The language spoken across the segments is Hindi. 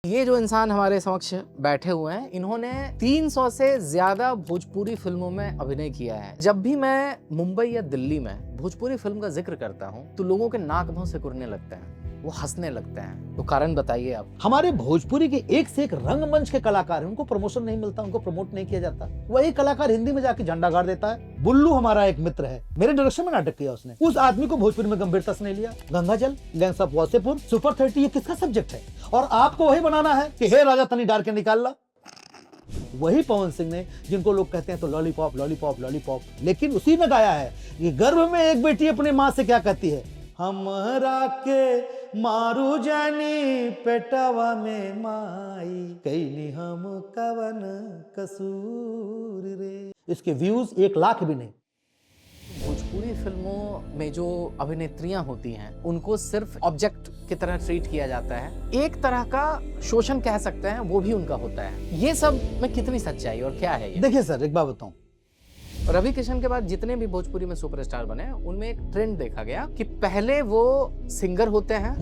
ये जो इंसान हमारे समक्ष बैठे हुए हैं, इन्होंने 300 से ज्यादा भोजपुरी फिल्मों में अभिनय किया है। जब भी मैं मुंबई या दिल्ली में भोजपुरी फिल्म का जिक्र करता हूँ तो लोगों के नाक भौं सिकुड़ने लगते हैं, वो हंसने लगते हैं। तो कारण बताइए आप। हमारे भोजपुरी के एक से एक रंगमंच के कलाकार हैं, उनको प्रमोशन नहीं मिलता, उनको प्रमोट नहीं किया जाता। वही कलाकार हिंदी में जाके झंडा गाड़ देता है। बुल्लू हमारा एक मित्र है, मेरे डायरेक्शन में नाटक किया उसने। उस आदमी को भोजपुरी में गंभीरता से नहीं लिया। गंगाजल, गैंग्स ऑफ वासेपुर, सुपर 30 ये किसका सब्जेक्ट है? और आपको वही बनाना है कि हे राजा तनी डार के निकाल ला। वही पवन सिंह ने, जिनको लोग कहते हैं तो लॉलीपॉप लॉलीपॉप लॉलीपॉप, लेकिन उसी ने गाया है कि गर्भ में एक बेटी अपनी माँ से क्या कहती है, हमरा के मारू जानी पेटवा में माई, कैनी हम कवन कसूर रे। इसके व्यूज 1 लाख भी नहीं। भोजपुरी फिल्मों में जो अभिनेत्रियां होती हैं उनको सिर्फ ऑब्जेक्ट की तरह ट्रीट किया जाता है। एक तरह का शोषण कह सकते हैं, वो भी उनका होता है। ये सब में कितनी सच्चाई और क्या है ये? देखिए सर, एक बात बताऊं, रवि किशन के बाद जितने भी भोजपुरी में सुपरस्टार बने उनमें एक ट्रेंड देखा गया कि पहले वो सिंगर होते हैं,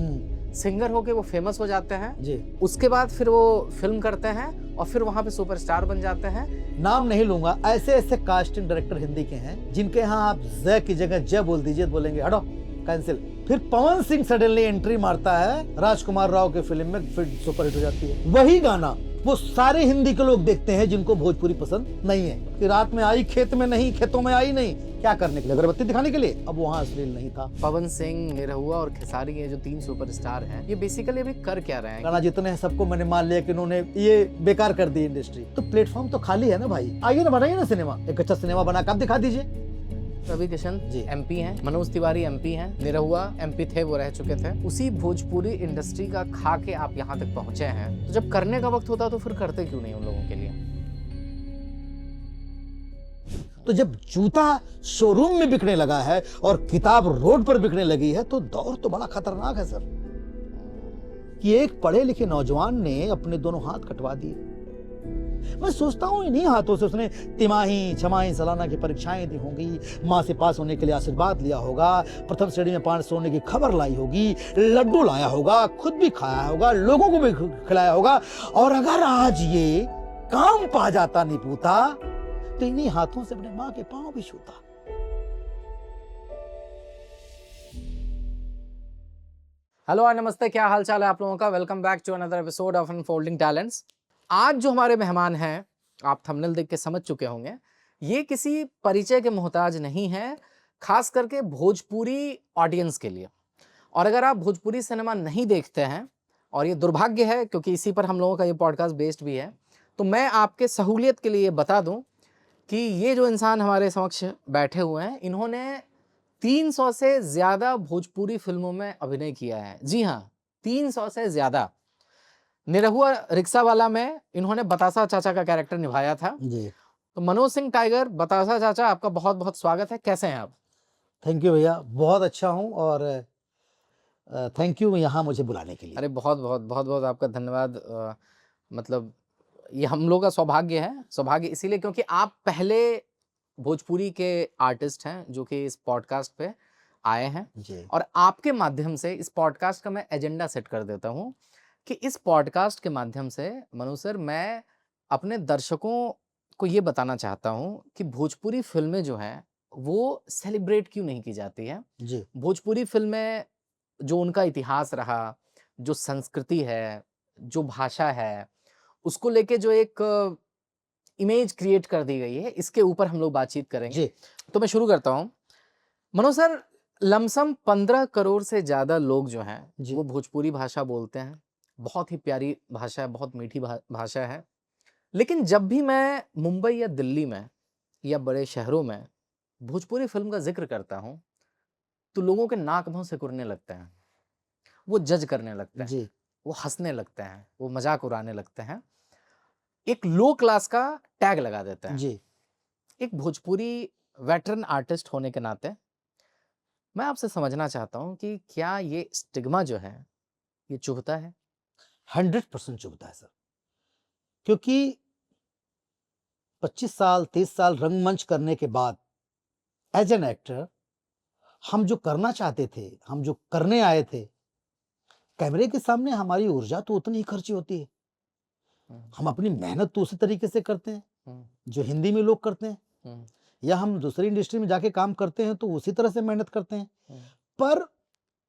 सिंगर होके वो फेमस हो जाते हैं जी, उसके बाद फिर वो फिल्म करते हैं और फिर वहां पे सुपरस्टार बन जाते हैं। नाम नहीं लूंगा, ऐसे ऐसे कास्टिंग डायरेक्टर हिंदी के हैं जिनके यहाँ आप जय की जगह जय बोल दीजिए तो बोलेंगे हटो, कैंसिल। फिर पवन सिंह सडनली एंट्री मारता है राजकुमार राव के फिल्म में, फिर सुपरहिट हो जाती है। वही गाना वो सारे हिंदी के लोग देखते हैं जिनको भोजपुरी पसंद नहीं है कि रात में आई खेत में नहीं, खेतों में आई नहीं, क्या करने के लिए? अगरबत्ती दिखाने के लिए। अब वहाँ अश्लील नहीं था। पवन सिंह, निरहुआ और खेसारी, ये जो 3 सुपरस्टार हैं, ये बेसिकली अभी कर क्या रहे हैं? गाना जितने हैं सबको मैंने मान लिया कि इन्होंने ये बेकार कर दी इंडस्ट्री। तो प्लेटफॉर्म तो खाली है ना भाई, आइए ना बनाइए ना सिनेमा, एक अच्छा सिनेमा बना कर दिखा दीजिए। रवि किशन जी एमपी हैं, मनोज तिवारी एमपी हैं, निरहुआ एमपी थे, वो रह चुके थे। उसी भोजपुरी इंडस्ट्री का खा के आप यहाँ तक पहुंचे हैं, तो जब करने का वक्त होता तो फिर करते क्यों नहीं उन लोगों के लिए? तो जब जूता शोरूम में बिकने लगा है और किताब रोड पर बिकने लगी है तो दौर तो बड़ा खतरनाक है सर। कि एक पढ़े लिखे नौजवान ने अपने दोनों हाथ कटवा दिए। मैं सोचता हूं इन्हीं हाथों से उसने तिमाही, छमाही, सालाना की परीक्षाएं दी होंगी, माँ से पास होने के लिए आशीर्वाद लिया होगा, प्रथम श्रेणी में 500 होने की खबर लाई होगी, लड्डू लाया होगा, खुद भी खाया होगा, लोगों को भी खिलाया होगा। और अगर आज ये काम पा जाता निपूता तो इन्हीं हाथों से अपने माँ के पांव भी छूता। हेलो नमस्ते, क्या हाल चाल है आप लोगों का? Welcome back to another episode of unfolding talents. आज जो हमारे मेहमान हैं, आप थंबनेल देख के समझ चुके होंगे, ये किसी परिचय के मोहताज नहीं है, खास करके भोजपुरी ऑडियंस के लिए। और अगर आप भोजपुरी सिनेमा नहीं देखते हैं, और ये दुर्भाग्य है क्योंकि इसी पर हम लोगों का ये पॉडकास्ट बेस्ड भी है, तो मैं आपके सहूलियत के लिए बता दूं कि ये जो इंसान हमारे समक्ष बैठे हुए हैं, इन्होंने 300 से ज्यादा भोजपुरी फिल्मों में अभिनय किया है। जी हाँ, 300 से ज्यादा। निरहुआ रिक्शा वाला में इन्होंने बतासा चाचा का कैरेक्टर निभाया था जी। तो मनोज सिंह टाइगर, बतासा चाचा, आपका बहुत बहुत स्वागत है। कैसे हैं आप? थैंक यू भैया, बहुत अच्छा हूं और थैंक यू यहाँ मुझे बुलाने के लिए। अरे बहुत बहुत बहुत बहुत आपका धन्यवाद। मतलब ये हम लोग का सौभाग्य है, सौभाग्य इसीलिए क्योंकि आप पहले भोजपुरी के आर्टिस्ट हैं जो कि इस पॉडकास्ट पे आए हैं जी। और आपके माध्यम से इस पॉडकास्ट का मैं एजेंडा सेट कर देता हूं कि इस पॉडकास्ट के माध्यम से मनु सर, मैं अपने दर्शकों को ये बताना चाहता हूं कि भोजपुरी फिल्में जो हैं वो सेलिब्रेट क्यों नहीं की जाती है। जी। भोजपुरी फिल्में जो उनका इतिहास रहा, जो संस्कृति है, जो भाषा है, उसको लेके जो एक इमेज क्रिएट कर दी गई है, इसके ऊपर हम लोग बातचीत करेंगे। जी। तो मैं शुरू करता हूं। मनोज सर, लमसम 15 करोड़ से ज्यादा लोग जो हैं वो भोजपुरी भाषा बोलते हैं। बहुत ही प्यारी भाषा है, बहुत मीठी भाषा है। लेकिन जब भी मैं मुंबई या दिल्ली में या बड़े शहरों में भोजपुरी फिल्म का जिक्र करता हूं तो लोगों के नाक भौं सिकुड़ने लगते हैं, वो जज करने लगते हैं जी। वो हंसने लगते हैं, वो मजाक उड़ाने लगते हैं, एक लो क्लास का टैग लगा देते हैं। जी। एक भोजपुरी वेटरन आर्टिस्ट होने के नाते मैं आपसे समझना चाहता हूं कि क्या ये स्टिग्मा जो है ये चुभता है? 100% चुभता है सर, क्योंकि 25 साल 30 साल रंगमंच करने के बाद एज एन एक्टर हम जो करना चाहते थे, हम जो करने आए थे, कैमरे के सामने हमारी ऊर्जा तो उतनी ही खर्ची होती है, हम अपनी मेहनत तो उसी तरीके से करते हैं जो हिंदी में लोग करते हैं, या हम दूसरी इंडस्ट्री में जाके काम करते हैं तो उसी तरह से मेहनत करते हैं। पर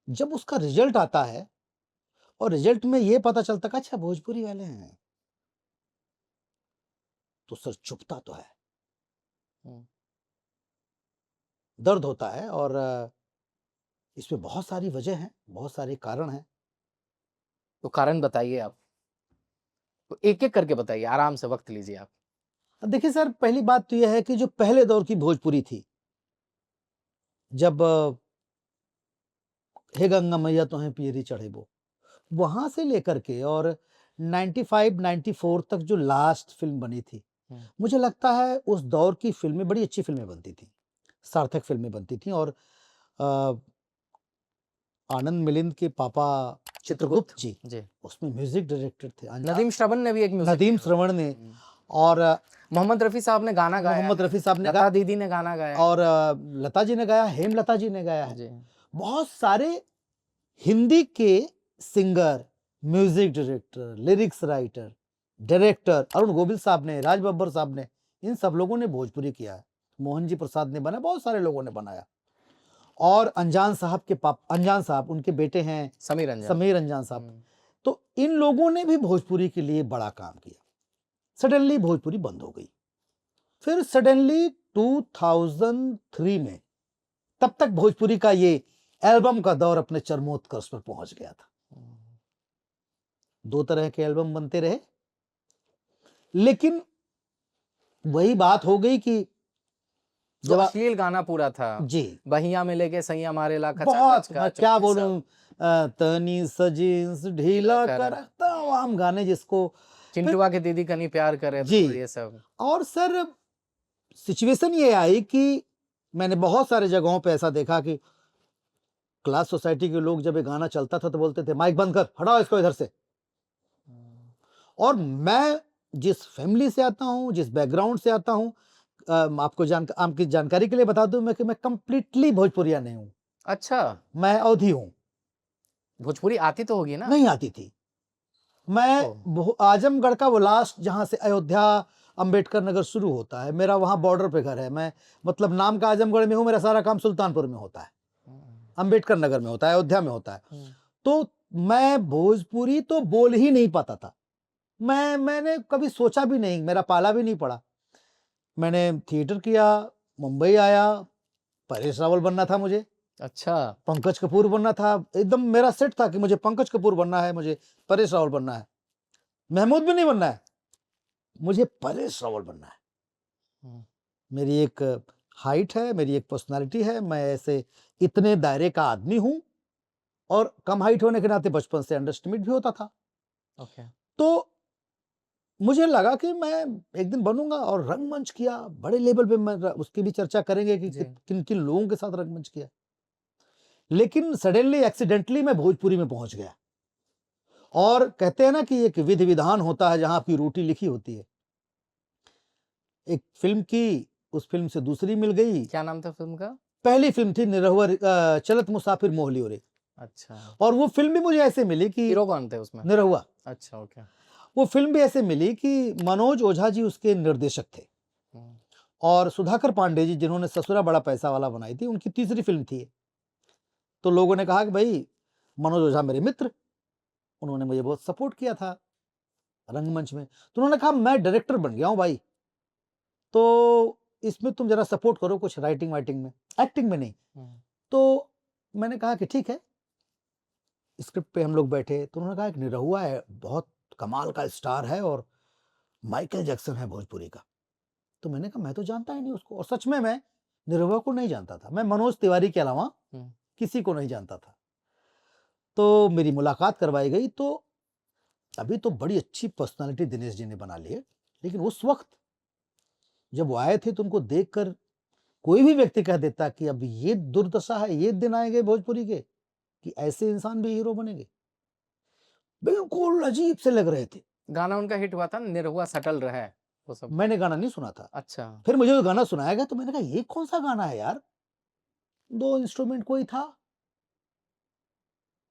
जब उसका रिजल्ट आता है और रिजल्ट में ये पता चलता कि अच्छा भोजपुरी वाले हैं, तो सर चुभता तो है, दर्द होता है। और इसमें बहुत सारी वजह है, बहुत सारे कारण हैं। तो कारण बताइए आप, तो एक एक करके बताइए, आराम से वक्त लीजिए आप। अब देखिए सर, पहली बात तो यह है कि जो पहले दौर की भोजपुरी थी, जब हे गंगा मैया तो है पियरी चढ़े वो, वहां से लेकर के और 95 94 तक जो लास्ट फिल्म बनी थी, मुझे लगता है उस दौर की फिल्में बड़ी अच्छी फिल्में बनती थी, सार्थक फिल्में बनती थी। और आनंद मिलिंद के पापा चित्रगुप्त जी उसमें म्यूजिक डायरेक्टर थे। नदीम श्रवण ने भी एक म्यूजिक, नदीम श्रवण ने, और मोहम्मद रफी साहब ने गाना गाया, मोहम्मद रफी साहब ने लता दीदी ने गाना गाया, और लता जी ने गाया, हेमलता जी ने गाया है। बहुत सारे हिंदी के singer, music director, lyrics writer, director Arun Govil साहब ने, राज बब्बर साहब ने, इन सब लोगों ने भोजपुरी किया है। मोहन जी प्रसाद ने बनाया, बहुत सारे लोगों ने बनाया। और अनजान साहब के अनजान साहब, उनके बेटे हैं समीर अनजान साहब, तो इन लोगों ने भी भोजपुरी के लिए बड़ा काम किया। सडनली भोजपुरी बंद हो गई। फिर सडनली 2003 में, तब तक भोजपुरी का ये एल्बम का दौर अपने चरमोत्कर्ष पर पहुंच गया था। 2 तरह के एल्बम बनते रहे, लेकिन वही बात हो गई कि जब अश्लील गाना पूरा था जी, बहिया में लेके सैया मारे ला बहुत, मैं क्या बोलूं, तनी सजींस ढीला कर तमाम गाने, जिसको चिंटुआ के दीदी कनी प्यार करे जी, ये सब। और सर सिचुएशन ये आई कि मैंने बहुत सारे जगहों पे ऐसा देखा कि क्लास सोसाइटी के लोग जब ये गाना चलता था तो बोलते थे माइक बंद कर, हटाओ इसको इधर से। और मैं जिस फैमिली से आता हूं, जिस बैकग्राउंड से आता हूं, आपकी जानकारी के लिए बता दूं मैं कि मैं कंप्लीटली भोजपुरिया नहीं हूं। अच्छा, मैं अवधी हूं। भोजपुरी आती तो होगी ना? नहीं आती थी। मैं आजमगढ़ का वो लास्ट, जहां से अयोध्या अंबेडकर नगर शुरू होता है, मेरा वहां बॉर्डर पे घर है। मैं मतलब नाम का आजमगढ़ में हूं, मेरा सारा काम सुल्तानपुर में होता है, अंबेडकर नगर में होता है, अयोध्या में होता है। तो मैं भोजपुरी तो बोल ही नहीं पाता था। मैंने कभी सोचा भी नहीं, मेरा पाला भी नहीं पड़ा। मैंने थिएटर किया, मुंबई आया, परेश रावल बनना था मुझे। अच्छा, पंकज कपूर बनना था, एकदम मेरा सेट था कि मुझे पंकज कपूर बनना है, मुझे परेश रावल बनना है, महमूद भी नहीं बनना है, मुझे परेश रावल बनना है। मेरी एक हाइट है, मेरी एक पर्सनालिटी है, मैं ऐसे इतने दायरे का आदमी हूं, और कम हाइट होने के नाते बचपन से अंडरएस्टिमेट भी होता था। तो मुझे लगा कि मैं एक दिन बनूंगा, और रंगमंच किया बड़े लेवल पे। मैं उसकी भी चर्चा करेंगे कि किन किन लोगों के साथ रंगमंच किया। लेकिन सडनली एक्सीडेंटली मैं भोजपुरी में पहुंच गया। और कहते हैं ना कि एक विधि विधान होता है जहां आपकी रोटी लिखी होती है। एक फिल्म की, उस फिल्म से दूसरी मिल गई। क्या नाम था फिल्म का? पहली फिल्म थी निरहुआ, चलत मुसाफिर मोहली ओरे। अच्छा, और वो फिल्म भी मुझे ऐसे मिली कि, हीरो कौन थे उसमें? निरहुआ। अच्छा, ओके। वो फिल्म भी ऐसे मिली कि मनोज ओझा जी उसके निर्देशक थे, और सुधाकर पांडे जी, जिन्होंने ससुरा बड़ा पैसा वाला बनाई थी, उनकी तीसरी फिल्म थी। तो लोगों ने कहा कि भाई मनोज ओझा मेरे मित्र, उन्होंने मुझे बहुत सपोर्ट किया था रंगमंच में। तो उन्होंने कहा मैं डायरेक्टर बन गया हूं भाई, तो इसमें तुम जरा सपोर्ट करो, कुछ राइटिंग वाइटिंग में, एक्टिंग में नहीं। तो मैंने कहा कि ठीक है। स्क्रिप्ट पे हम लोग बैठे, तो उन्होंने कहा कि निरहुआ है, बहुत कमाल का स्टार है, और माइकल जैक्सन है भोजपुरी का। तो मैंने कहा मैं तो जानता ही नहीं उसको, और सच में मैं निरहुआ को नहीं जानता था। मैं मनोज तिवारी के अलावा किसी को नहीं जानता था। तो मेरी मुलाकात करवाई गई। तो अभी तो बड़ी अच्छी पर्सनालिटी दिनेश जी ने बना ली है, लेकिन उस वक्त जब वो आए थे तो उनको देखकर कोई भी व्यक्ति कह देता कि अब ये दुर्दशा है, ये दिन आएंगे भोजपुरी के कि ऐसे इंसान भी हीरो बनेंगे। बिल्कुल अजीब से लग रहे थे। गाना उनका हिट हुआ था, निरहुआ सटल रहा, वो सब। मैंने गाना नहीं सुना था। अच्छा। फिर मुझे वो गाना सुनाया गया, तो मैंने कहा ये कौन सा गाना है यार, 2 इंस्ट्रूमेंट कोई था,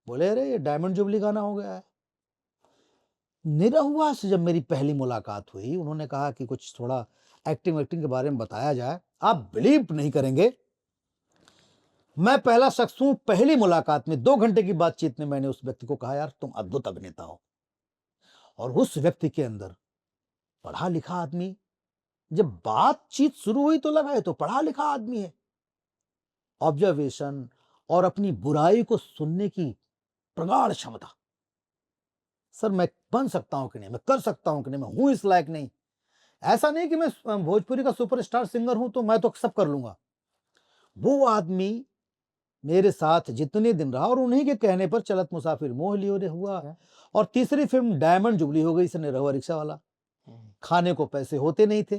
बोले अरे ये डायमंड जुबली गाना हो गया है। निरहुआ से जब मेरी पहली मुलाकात हुई, उन्होंने कहा कि कुछ थोड़ा एक्टिंग के बारे में बताया जाए। आप बिलीव नहीं करेंगे, मैं पहला शख्स हूं, पहली मुलाकात में 2 घंटे की बातचीत में मैंने उस व्यक्ति को कहा यार तुम अद्भुत अभिनेता हो। और उस व्यक्ति के अंदर पढ़ा लिखा आदमी, जब बातचीत शुरू हुई तो लगा ये तो पढ़ा लिखा आदमी है। ऑब्जर्वेशन और अपनी बुराई को सुनने की प्रगाढ़ क्षमता। सर मैं बन सकता हूं कि नहीं, मैं कर सकता हूं कि नहीं, मैं हूं इस लायक नहीं। ऐसा नहीं कि मैं भोजपुरी का सुपरस्टार सिंगर हूं तो मैं तो सब कर लूंगा। वो आदमी मेरे साथ जितने दिन रहा और उन्हीं के कहने पर चलत मुसाफिर मोह लियो रे हुआ। और तीसरी फिल्म डायमंड जुबली हो गई, निरहुआ रिक्शा वाला। खाने को पैसे होते नहीं थे,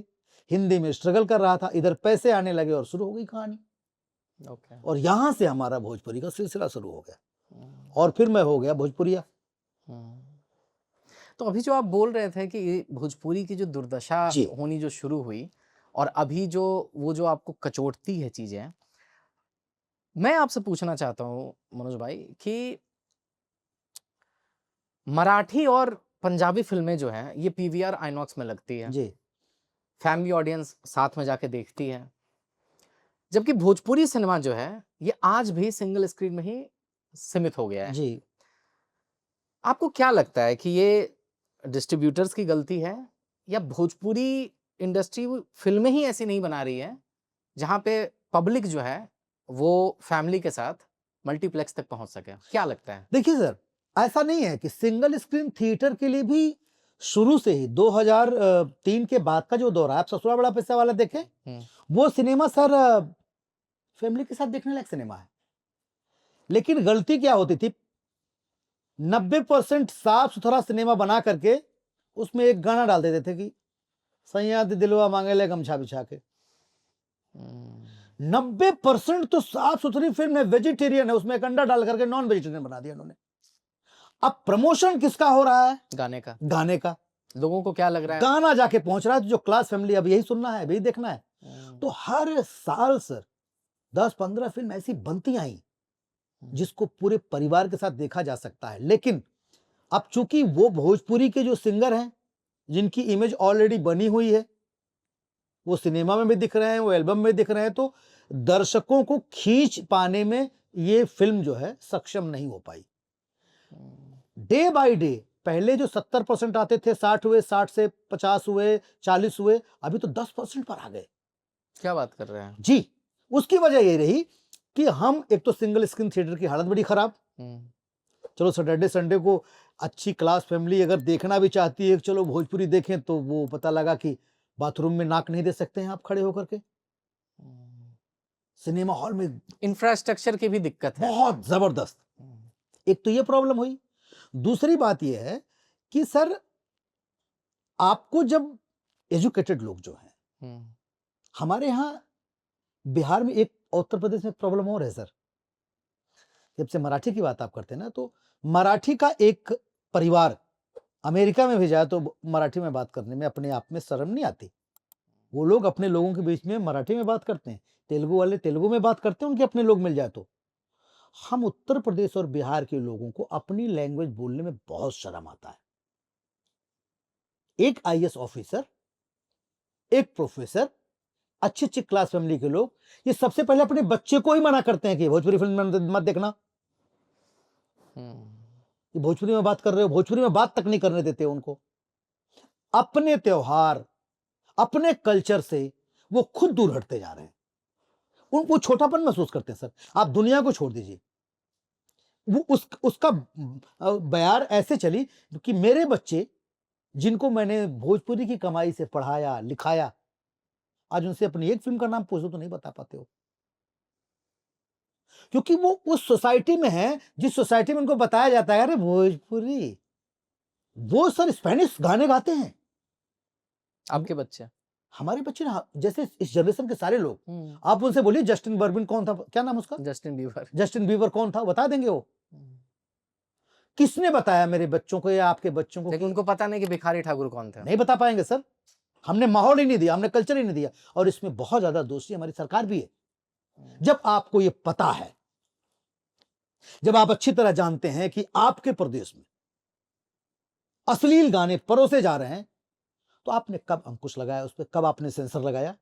हिंदी में स्ट्रगल कर रहा था, इधर पैसे आने लगे और शुरू हो गई कहानी। और यहां से हमारा भोजपुरी का सिलसिला शुरू हो गया और फिर मैं हो गया भोजपुरिया। तो अभी जो आप बोल रहे थे कि भोजपुरी की जो दुर्दशा जी। होनी जो शुरू हुई और अभी जो वो जो आपको कचोटती है चीजें, मैं आपसे पूछना चाहता हूँ मनोज भाई कि मराठी और पंजाबी फिल्में जो हैं ये पीवीआर आइनॉक्स में लगती है जी। फैमिली ऑडियंस साथ में जाके देखती है, जबकि भोजपुरी सिनेमा जो है ये आज भी सिंगल स्क्रीन में ही सीमित हो गया है। जी। आपको क्या लगता है कि ये डिस्ट्रीब्यूटर्स की गलती है या भोजपुरी इंडस्ट्री फिल्में ही ऐसी नहीं बना रही है जहां पे पब्लिक जो है वो फैमिली के साथ मल्टीप्लेक्स तक पहुंच सके? क्या लगता है? देखिए सर, ऐसा नहीं है कि सिंगल स्क्रीन थिएटर के लिए भी शुरू से ही 2003 के बाद का जो दौर है, आप ससुरा बड़ा पैसा वाला देखें, वो सिनेमा सर फैमिली के साथ देखने लायक सिनेमा है। लेकिन गलती क्या होती थी, 90% साफ सुथरा सिनेमा बना करके उसमें एक गाना डाल देते थे कि सैया दिलवा मांगे ले गमछा बिछा के। 90% तो साफ सुथरी फिल्म है, वेजिटेरियन है, उसमें एक अंडा डाल करके नॉन वेजिटेरियन बना दिया उन्होंने। अब प्रमोशन किसका हो रहा है? गाने का। लोगों को क्या लग रहा है? गाना जाके पहुंच रहा है, जो क्लास फैमिली अब यही सुनना है, यही देखना है। तो हर साल सर 10-15 फिल्म ऐसी बनती आई जिसको पूरे परिवार के साथ देखा जा सकता है। लेकिन अब चूंकि वो भोजपुरी के जो सिंगर हैं जिनकी इमेज ऑलरेडी बनी हुई है, वो सिनेमा में भी दिख रहे हैं, वो एल्बम में दिख रहे हैं, तो दर्शकों को खींच पाने में ये फिल्म जो है सक्षम नहीं हो पाई। डे बाय डे पहले जो 70% आते थे, 60 हुए, 60 से 50 हुए, 40 हुए, अभी तो 10% पर आ गए। क्या बात कर रहे हैं जी। उसकी वजह ये रही कि हम एक तो सिंगल स्क्रीन थिएटर की हालत बड़ी खराब। चलो सैटरडे संडे को अच्छी क्लास फैमिली अगर देखना भी चाहती है, चलो भोजपुरी देखें, तो वो पता लगा कि बाथरूम में नाक नहीं दे सकते हैं आप खड़े होकर के। सिनेमा हॉल में इंफ्रास्ट्रक्चर की भी दिक्कत है बहुत जबरदस्त। एक तो ये प्रॉब्लम हुई। दूसरी बात ये है कि सर आपको जब एजुकेटेड लोग जो हैं, हमारे यहां बिहार में, एक उत्तर प्रदेश में प्रॉब्लम और है सर। जब से मराठी की बात आप करते हैं ना, तो मराठी का एक परिवार अमेरिका में भी जाए तो मराठी में बात करने में अपने आप में शर्म नहीं आती। वो लोग अपने लोगों के बीच में मराठी में बात करते हैं, तेलुगु वाले तेलुगु में बात करते हैं, उनके अपने लोग मिल जाए तो। हम उत्तर प्रदेश और बिहार के लोगों को अपनी लैंग्वेज बोलने में बहुत शर्म आता है। एक आईएएस ऑफिसर, एक प्रोफेसर, अच्छी अच्छी क्लास फैमिली के लोग, ये सबसे पहले अपने बच्चे को ही मना करते हैं कि भोजपुरी फिल्म मत देखना, ये भोजपुरी में बात कर रहे हो, भोजपुरी में बात तक नहीं करने देते उनको। अपने त्योहार, अपने कल्चर से वो खुद दूर हटते जा रहे हैं। उनको छोटापन महसूस करते हैं सर। आप दुनिया को छोड़ दीजिए, वो उसका बयार ऐसे चली कि मेरे बच्चे जिनको मैंने भोजपुरी की कमाई से पढ़ाया लिखाया, आज उनसे अपनी एक फिल्म का नाम पूछो तो नहीं बता पाते हो, क्योंकि वो उस सोसाइटी में है जिस सोसाइटी में उनको बताया जाता है अरे भोजपुरी, वो सर स्पेनिश गाने गाते हैं। आपके बच्चे, हमारे बच्चे ना, जैसे इस जनरेशन के सारे लोग, आप उनसे बोलिए जस्टिन बर्बिन कौन था, क्या नाम उसका? जस्टिन बीबर कौन था, बता देंगे वो। किसने बताया मेरे बच्चों को या आपके बच्चों को? लेकिन उनको पता नहीं कि भिखारी ठाकुर कौन थे। नहीं बता पाएंगे सर, हमने माहौल ही नहीं दिया, हमने कल्चर ही नहीं दिया। और इसमें बहुत ज्यादा दोषी हमारी सरकार भी है। जब आपको ये पता है जब आप अच्छी तरह जानते हैं कि आपके प्रदेश में अश्लील गाने परोसे जा रहे हैं, तो आपने कब अंकुश लगाया उस पर, कब आपने सेंसर लगाया?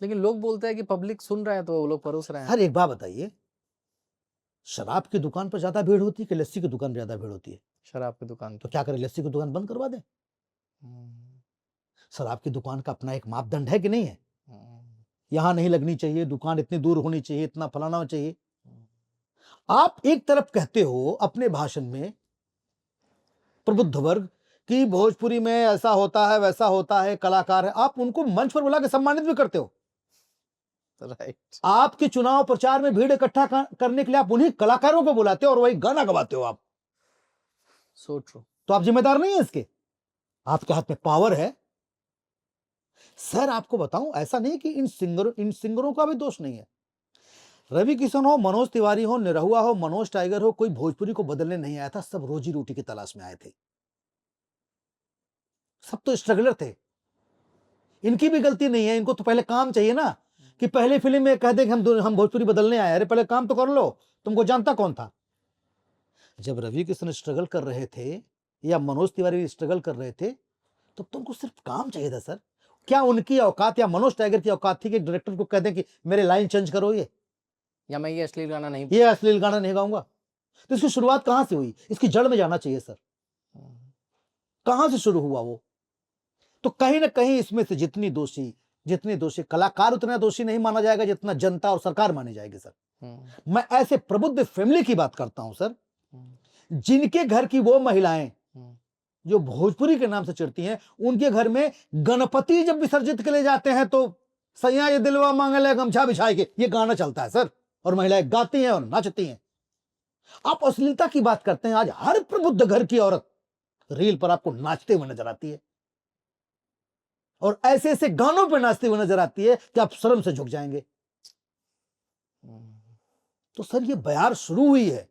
लेकिन लोग बोलते हैं कि पब्लिक सुन रहा है तो वो लोग परोस रहे हैं। हर एक बात बताइए, शराब की दुकान पर ज्यादा भीड़ होती है कि लस्सी की दुकान पर ज्यादा भीड़ होती है? शराब की दुकान तो पे। क्या करें, लस्सी की दुकान बंद करवा दें? हम्म, शराब की दुकान का अपना एक मापदंड है कि नहीं है? हम्म, यहां नहीं लगनी चाहिए, दुकान इतनी दूर होनी चाहिए, इतना फलाना चाहिए। आप एक तरफ कहते हो अपने भाषण में प्रबुद्ध वर्ग कि भोजपुरी में ऐसा होता है, वैसा होता है, कलाकार है, आप उनको मंच पर बुला के सम्मानित भी करते हो। राइट। आपके चुनाव प्रचार में भीड़ इकट्ठा करने के लिए आप उन्हीं कलाकारों को बुलाते हो और वही गाना गवाते हो आप। So true. तो आप जिम्मेदार नहीं है इसके, आपके हाथ में पावर है। सर आपको बताऊं, ऐसा नहीं कि इन सिंगरों का भी दोष नहीं है। रवि किशन हो, मनोज तिवारी हो, निरहुआ हो, मनोज टाइगर हो, कोई भोजपुरी को बदलने नहीं आया था, सब रोजी रोटी की तलाश में आए थे, सब तो स्ट्रगलर थे। इनकी भी गलती नहीं है, इनको तो पहले काम चाहिए ना, कि पहले फिल्म में कह दे कि हम भोजपुरी बदलने आए। अरे पहले काम तो कर लो, तुमको जानता कौन था? जब रवि किशन स्ट्रगल कर रहे थे या मनोज तिवारी स्ट्रगल कर रहे थे, तो तुमको सिर्फ काम चाहिए था सर। क्या उनकी औकात या मनोज टाइगर की औकात थी कि डायरेक्टर को कह दें कि मेरे लाइन चेंज करो, या मैं ये अश्लील गाना नहीं। ये अश्लील गाना नहीं गाऊंगा? तो इसकी शुरुआत कहां से हुई? इसकी जड़ में जाना चाहिए सर, कहां से शुरू हुआ वो? तो कहीं ना कहीं इसमें से जितने दोषी कलाकार, उतना दोषी नहीं माना जाएगा जितना जनता और सरकार मानी जाएगी सर। मैं ऐसे प्रबुद्ध फैमिली की बात करता हूं सर, जिनके घर की वो महिलाएं जो भोजपुरी के नाम से चिढ़ती हैं, उनके घर में गणपति जब विसर्जित के लिए जाते हैं तो सैया ये दिलवा मांगले गमछा बिछाए के, ये गाना चलता है सर, और महिलाएं गाती हैं और नाचती हैं। आप अश्लीलता की बात करते हैं, आज हर प्रबुद्ध घर की औरत रील पर आपको नाचते हुए नजर आती है, और ऐसे ऐसे गानों पर नाचते हुए नजर आती है कि आप शर्म से झुक जाएंगे। तो सर ये बयार शुरू हुई है,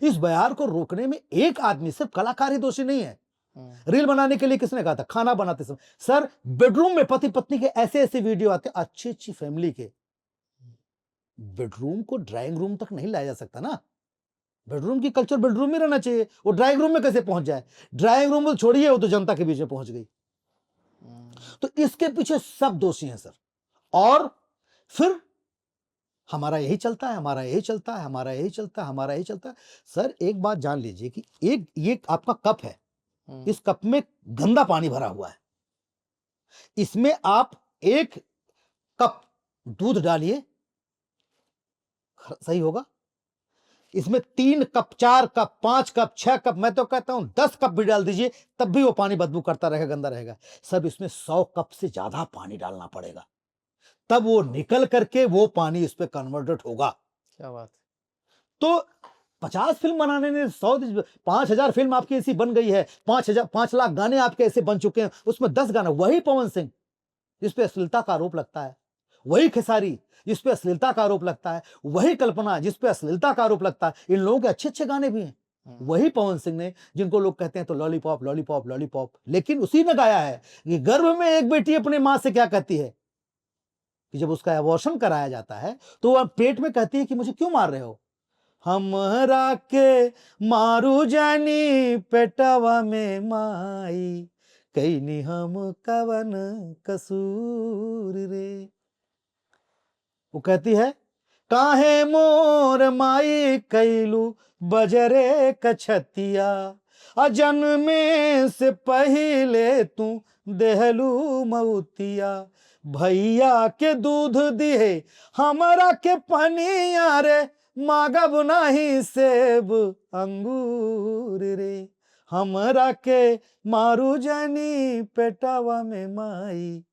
इस बयार को रोकने में एक आदमी, सिर्फ कलाकार ही दोषी नहीं है। रील बनाने के लिए किसने कहा था? खाना बनाते समय सर बेडरूम में पति पत्नी के ऐसे ऐसे वीडियो आते, अच्छी अच्छी फैमिली के। बेडरूम को ड्राइंग रूम तक नहीं लाया जा सकता ना, बेडरूम की कल्चर बेडरूम में रहना चाहिए, वो ड्राइंग रूम में कैसे पहुंच जाए? ड्राइंग रूम में छोड़िए, वो तो जनता के बीच में पहुंच गई। तो इसके पीछे सब दोषी हैं सर, और फिर हमारा यही चलता है, हमारा यही चलता है, हमारा यही चलता है, हमारा यही चलता है। सर एक बात जान लीजिए कि ये आपका कप है, इस कप में गंदा पानी भरा हुआ है, इसमें आप 1 कप दूध डालिए, सही होगा? इसमें 3 कप, 4 कप, 5 कप, 6 कप, मैं तो कहता हूं 10 कप भी डाल दीजिए, तब भी वो पानी बदबू करता रहेगा, गंदा रहेगा। सब इसमें 100 कप से ज्यादा पानी डालना पड़ेगा, तब वो निकल करके वो पानी इस पे कन्वर्टेड होगा। क्या बात। तो 50 फिल्म बनाने में 5000 फिल्म आपकी ऐसी बन गई है, 5 लाख गाने आपके ऐसे बन चुके हैं, उसमें 10 गाना वही पवन सिंह जिस पे अश्लीलता का आरोप लगता है, वही खेसारी जिस पे अश्लीलता का आरोप लगता है, वही कल्पना जिस पे अश्लीलता का आरोप लगता है। इन लोगों के अच्छे अच्छे गाने भी हैं, वही पवन सिंह ने, जिनको लोग कहते हैं तो लॉलीपॉप लॉलीपॉप लॉलीपॉप, लेकिन उसी ने गाया है कि गर्भ में एक बेटी अपनी मां से क्या कहती है, कि जब उसका अबॉर्शन कराया जाता है तो वह पेट में कहती है कि मुझे क्यों मार रहे हो? हमरा के मारू जानी पेटवा में माई, कैनी हम कवन कसूर रे। वो कहती है काहे मोर माई कैलू बजरे कछतिया, जन्मे से पहले तू देहलू मऊतिया, भैया के दूध दिए हमरा के पनिया रे, मागब नाही सेब अंगूर रे, हमरा के मारू जानी पेटावा में माई,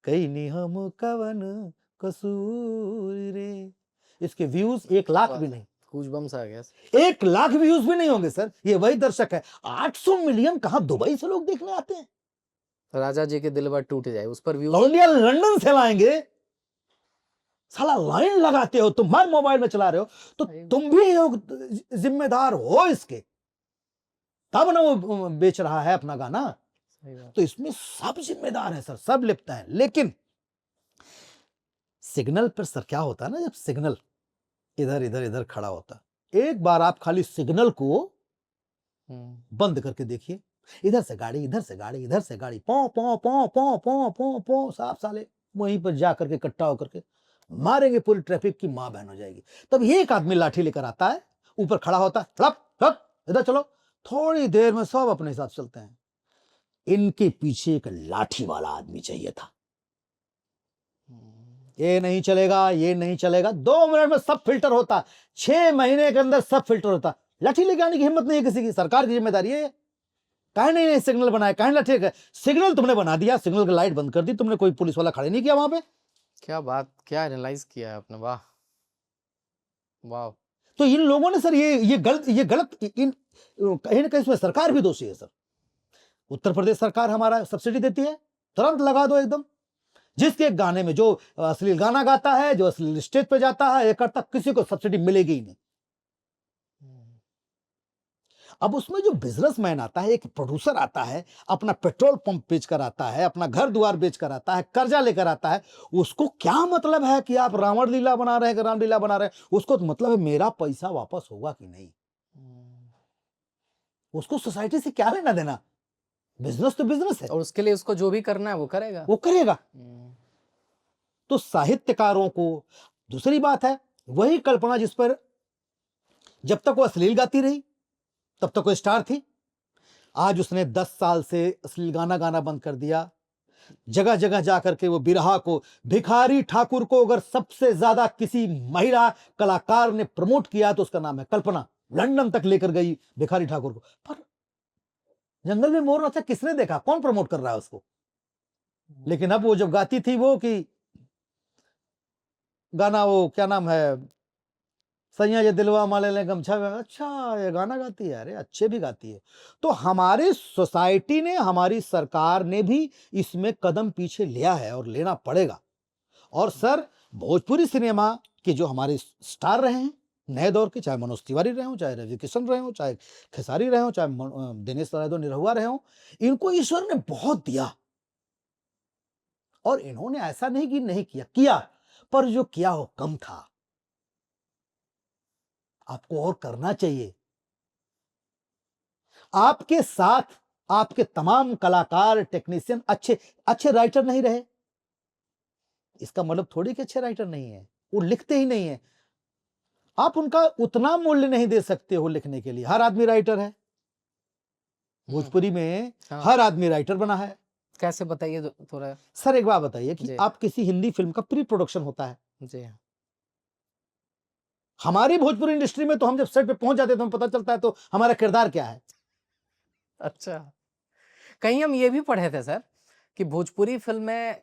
कैनी हम कवन कसूर रे। इसके व्यूज 1 लाख भी नहीं, गूज़बम्स आ गया। 1 लाख व्यूज भी नहीं होंगे सर। ये वही दर्शक है, 800 मिलियन कहां दुबई से लोग देखने आते हैं। राजा जी के दिल पर टूट जाए, उस पर व्यूज लंदन से लाएंगे, साला लाइन लगाते हो, तुम्हारे मोबाइल में चला रहे हो, तो तुम भी जिम्मेदार हो इसके, तब ना वो बेच रहा है अपना गाना। तो इसमें सब जिम्मेदार है सर, सब लिपटा है। लेकिन सिग्नल पर सर क्या होता है ना, जब सिग्नल इधर इधर इधर खड़ा होता, एक बार आप खाली सिग्नल को बंद करके देखिए, इधर से गाड़ी, इधर से गाड़ी, इधर से गाड़ी, पौ पौ पौ पौ पौ पौ पौ, साफ साले वहीं पर जा करके इकट्ठा होकर के मारेंगे, पूरी ट्रैफिक की मां बहन हो जाएगी। तब ये एक आदमी लाठी लेकर आता है, ऊपर खड़ा होता है, हड़प हड़प इधर चलो, थोड़ी देर में सब अपने साथ चलते हैं। इनके पीछे एक लाठी वाला आदमी चाहिए था। ये नहीं चलेगा, ये नहीं चलेगा, 2 मिनट में सब फिल्टर होता, 6 महीने के अंदर सब फिल्टर होता। लाठी लेके आने की हिम्मत नहीं है किसी की, सरकार की जिम्मेदारी है। काहे नहीं सिग्नल बनाया, काहे लाठी है? सिग्नल तुमने बना दिया, सिग्नल की लाइट बंद कर दी तुमने, कोई पुलिस वाला खड़े नहीं किया वहां पे। क्या बात, क्या एनालाइज किया है आपने, वाह वाह। तो इन लोगों ने सर ये गलत इन कहीं ना कहीं इसमें सरकार भी दोषी है सर। उत्तर प्रदेश सरकार हमारा सब्सिडी देती है, तुरंत लगा दो एकदम। जिसके गाने में जो अश्लील गाना गाता है, जो अश्लील स्टेज पे जाता है, ये करता, किसी को सब्सिडी मिलेगी ही नहीं। अब उसमें जो बिजनेसमैन आता है, एक प्रोड्यूसर आता है, अपना पेट्रोल पंप बेच कर आता है, अपना घर द्वार बेच कर आता है, कर्जा लेकर आता है, उसको क्या मतलब है कि आप रावण लीला बना रहे हैं कि रामलीला बना रहे हैं? उसको तो मतलब है मेरा पैसा वापस होगा कि नहीं। उसको सोसाइटी से क्या लेना देना, बिजनेस तो बिजनेस है, और उसके लिए उसको जो भी करना है वो करेगा, वो करेगा। तो साहित्यकारों को दूसरी बात है, वही कल्पना जिस पर जब तक वो अश्लील गाती रही तब तक वो स्टार थी। आज उसने 10 साल से अश्लील गाना गाना बंद कर दिया। जगह जगह जाकर के वो बिरहा को, भिखारी ठाकुर को अगर सबसे ज्यादा किसी महिला कलाकार ने प्रमोट किया तो उसका नाम है कल्पना। लंदन तक लेकर गई भिखारी ठाकुर को। पर जंगल में मोर अच्छा किसने देखा, कौन प्रमोट कर रहा है उसको? लेकिन अब वो जब गाती थी वो कि गाना, वो क्या नाम है, सैया ये दिलवा माले ले गमछा में, अच्छा ये गाना गाती है, अरे अच्छे भी गाती है। तो हमारी सोसाइटी ने, हमारी सरकार ने भी इसमें कदम पीछे लिया है और लेना पड़ेगा। और सर भोजपुरी सिनेमा के जो हमारे स्टार रहे हैं नए दौर के, चाहे मनोज तिवारी रहे हो, चाहे रवि किशन रहे हो, चाहे खेसारी रहे हो, चाहे दिनेश रायदो निरहुआ रहे हो, इनको ईश्वर ने बहुत दिया। और इन्होंने ऐसा नहीं कि नहीं किया, पर जो किया हो कम था। आपको और करना चाहिए। आपके साथ आपके तमाम कलाकार, टेक्नीशियन अच्छे राइटर नहीं रहे, इसका मतलब थोड़ी कि अच्छे राइटर नहीं है, वो लिखते ही नहीं है। आप उनका उतना मूल्य नहीं दे सकते हो लिखने के लिए। हर आदमी राइटर है भोजपुरी में, हर आदमी राइटर बना है। कैसे बताइए थोड़ा सर। एक बात बताइए कि आप किसी हिंदी फिल्म का प्री प्रोडक्शन होता है जी, हमारी भोजपुरी इंडस्ट्री में तो हम जब सेट पे पहुंच जाते हैं तो हमें पता चलता है तो हमारा किरदार क्या है। अच्छा, कहीं हम ये भी पढ़े थे सर कि भोजपुरी फिल्म में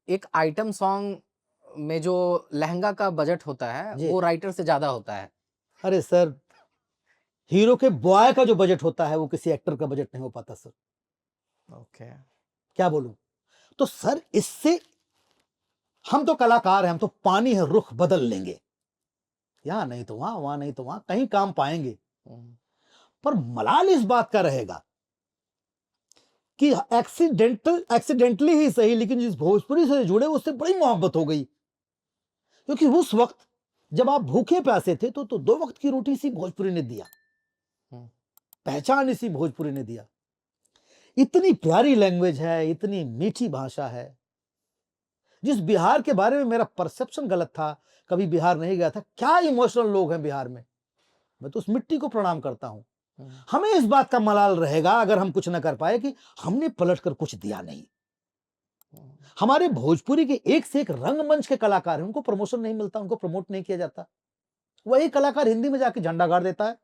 एक आइटम सॉन्ग में जो लहंगा का बजट होता है वो राइटर से ज्यादा होता है। अरे सर, हीरो के बॉय का जो बजट होता है वो किसी एक्टर का बजट नहीं हो पाता सर। ओके, क्या बोलूं? तो सर इससे हम तो कलाकार हैं, हम तो पानी है रुख बदल लेंगे, यहां नहीं तो वहां, वहां नहीं तो वहां, कहीं काम पाएंगे। पर मलाल इस बात का रहेगा कि एक्सीडेंटली ही सही, लेकिन जिस भोजपुरी से जुड़े उससे बड़ी मोहब्बत हो गई। क्योंकि उस वक्त जब आप भूखे प्यासे थे तो 2 वक्त की रोटी इसी भोजपुरी ने दिया, पहचान इसी भोजपुरी ने दिया। इतनी प्यारी लैंग्वेज है, इतनी मीठी भाषा है। जिस बिहार के बारे में मेरा परसेप्शन गलत था, कभी बिहार नहीं गया था, क्या इमोशनल लोग हैं बिहार में, मैं तो उस मिट्टी को प्रणाम करता हूं। हमें इस बात का मलाल रहेगा अगर हम कुछ न कर पाए कि हमने पलटकर कुछ दिया नहीं। हमारे भोजपुरी के एक से एक रंगमंच के कलाकार हैं, उनको प्रमोशन नहीं मिलता, उनको प्रमोट नहीं किया जाता। वही कलाकार हिंदी में जाके झंडा गाड़ देता है।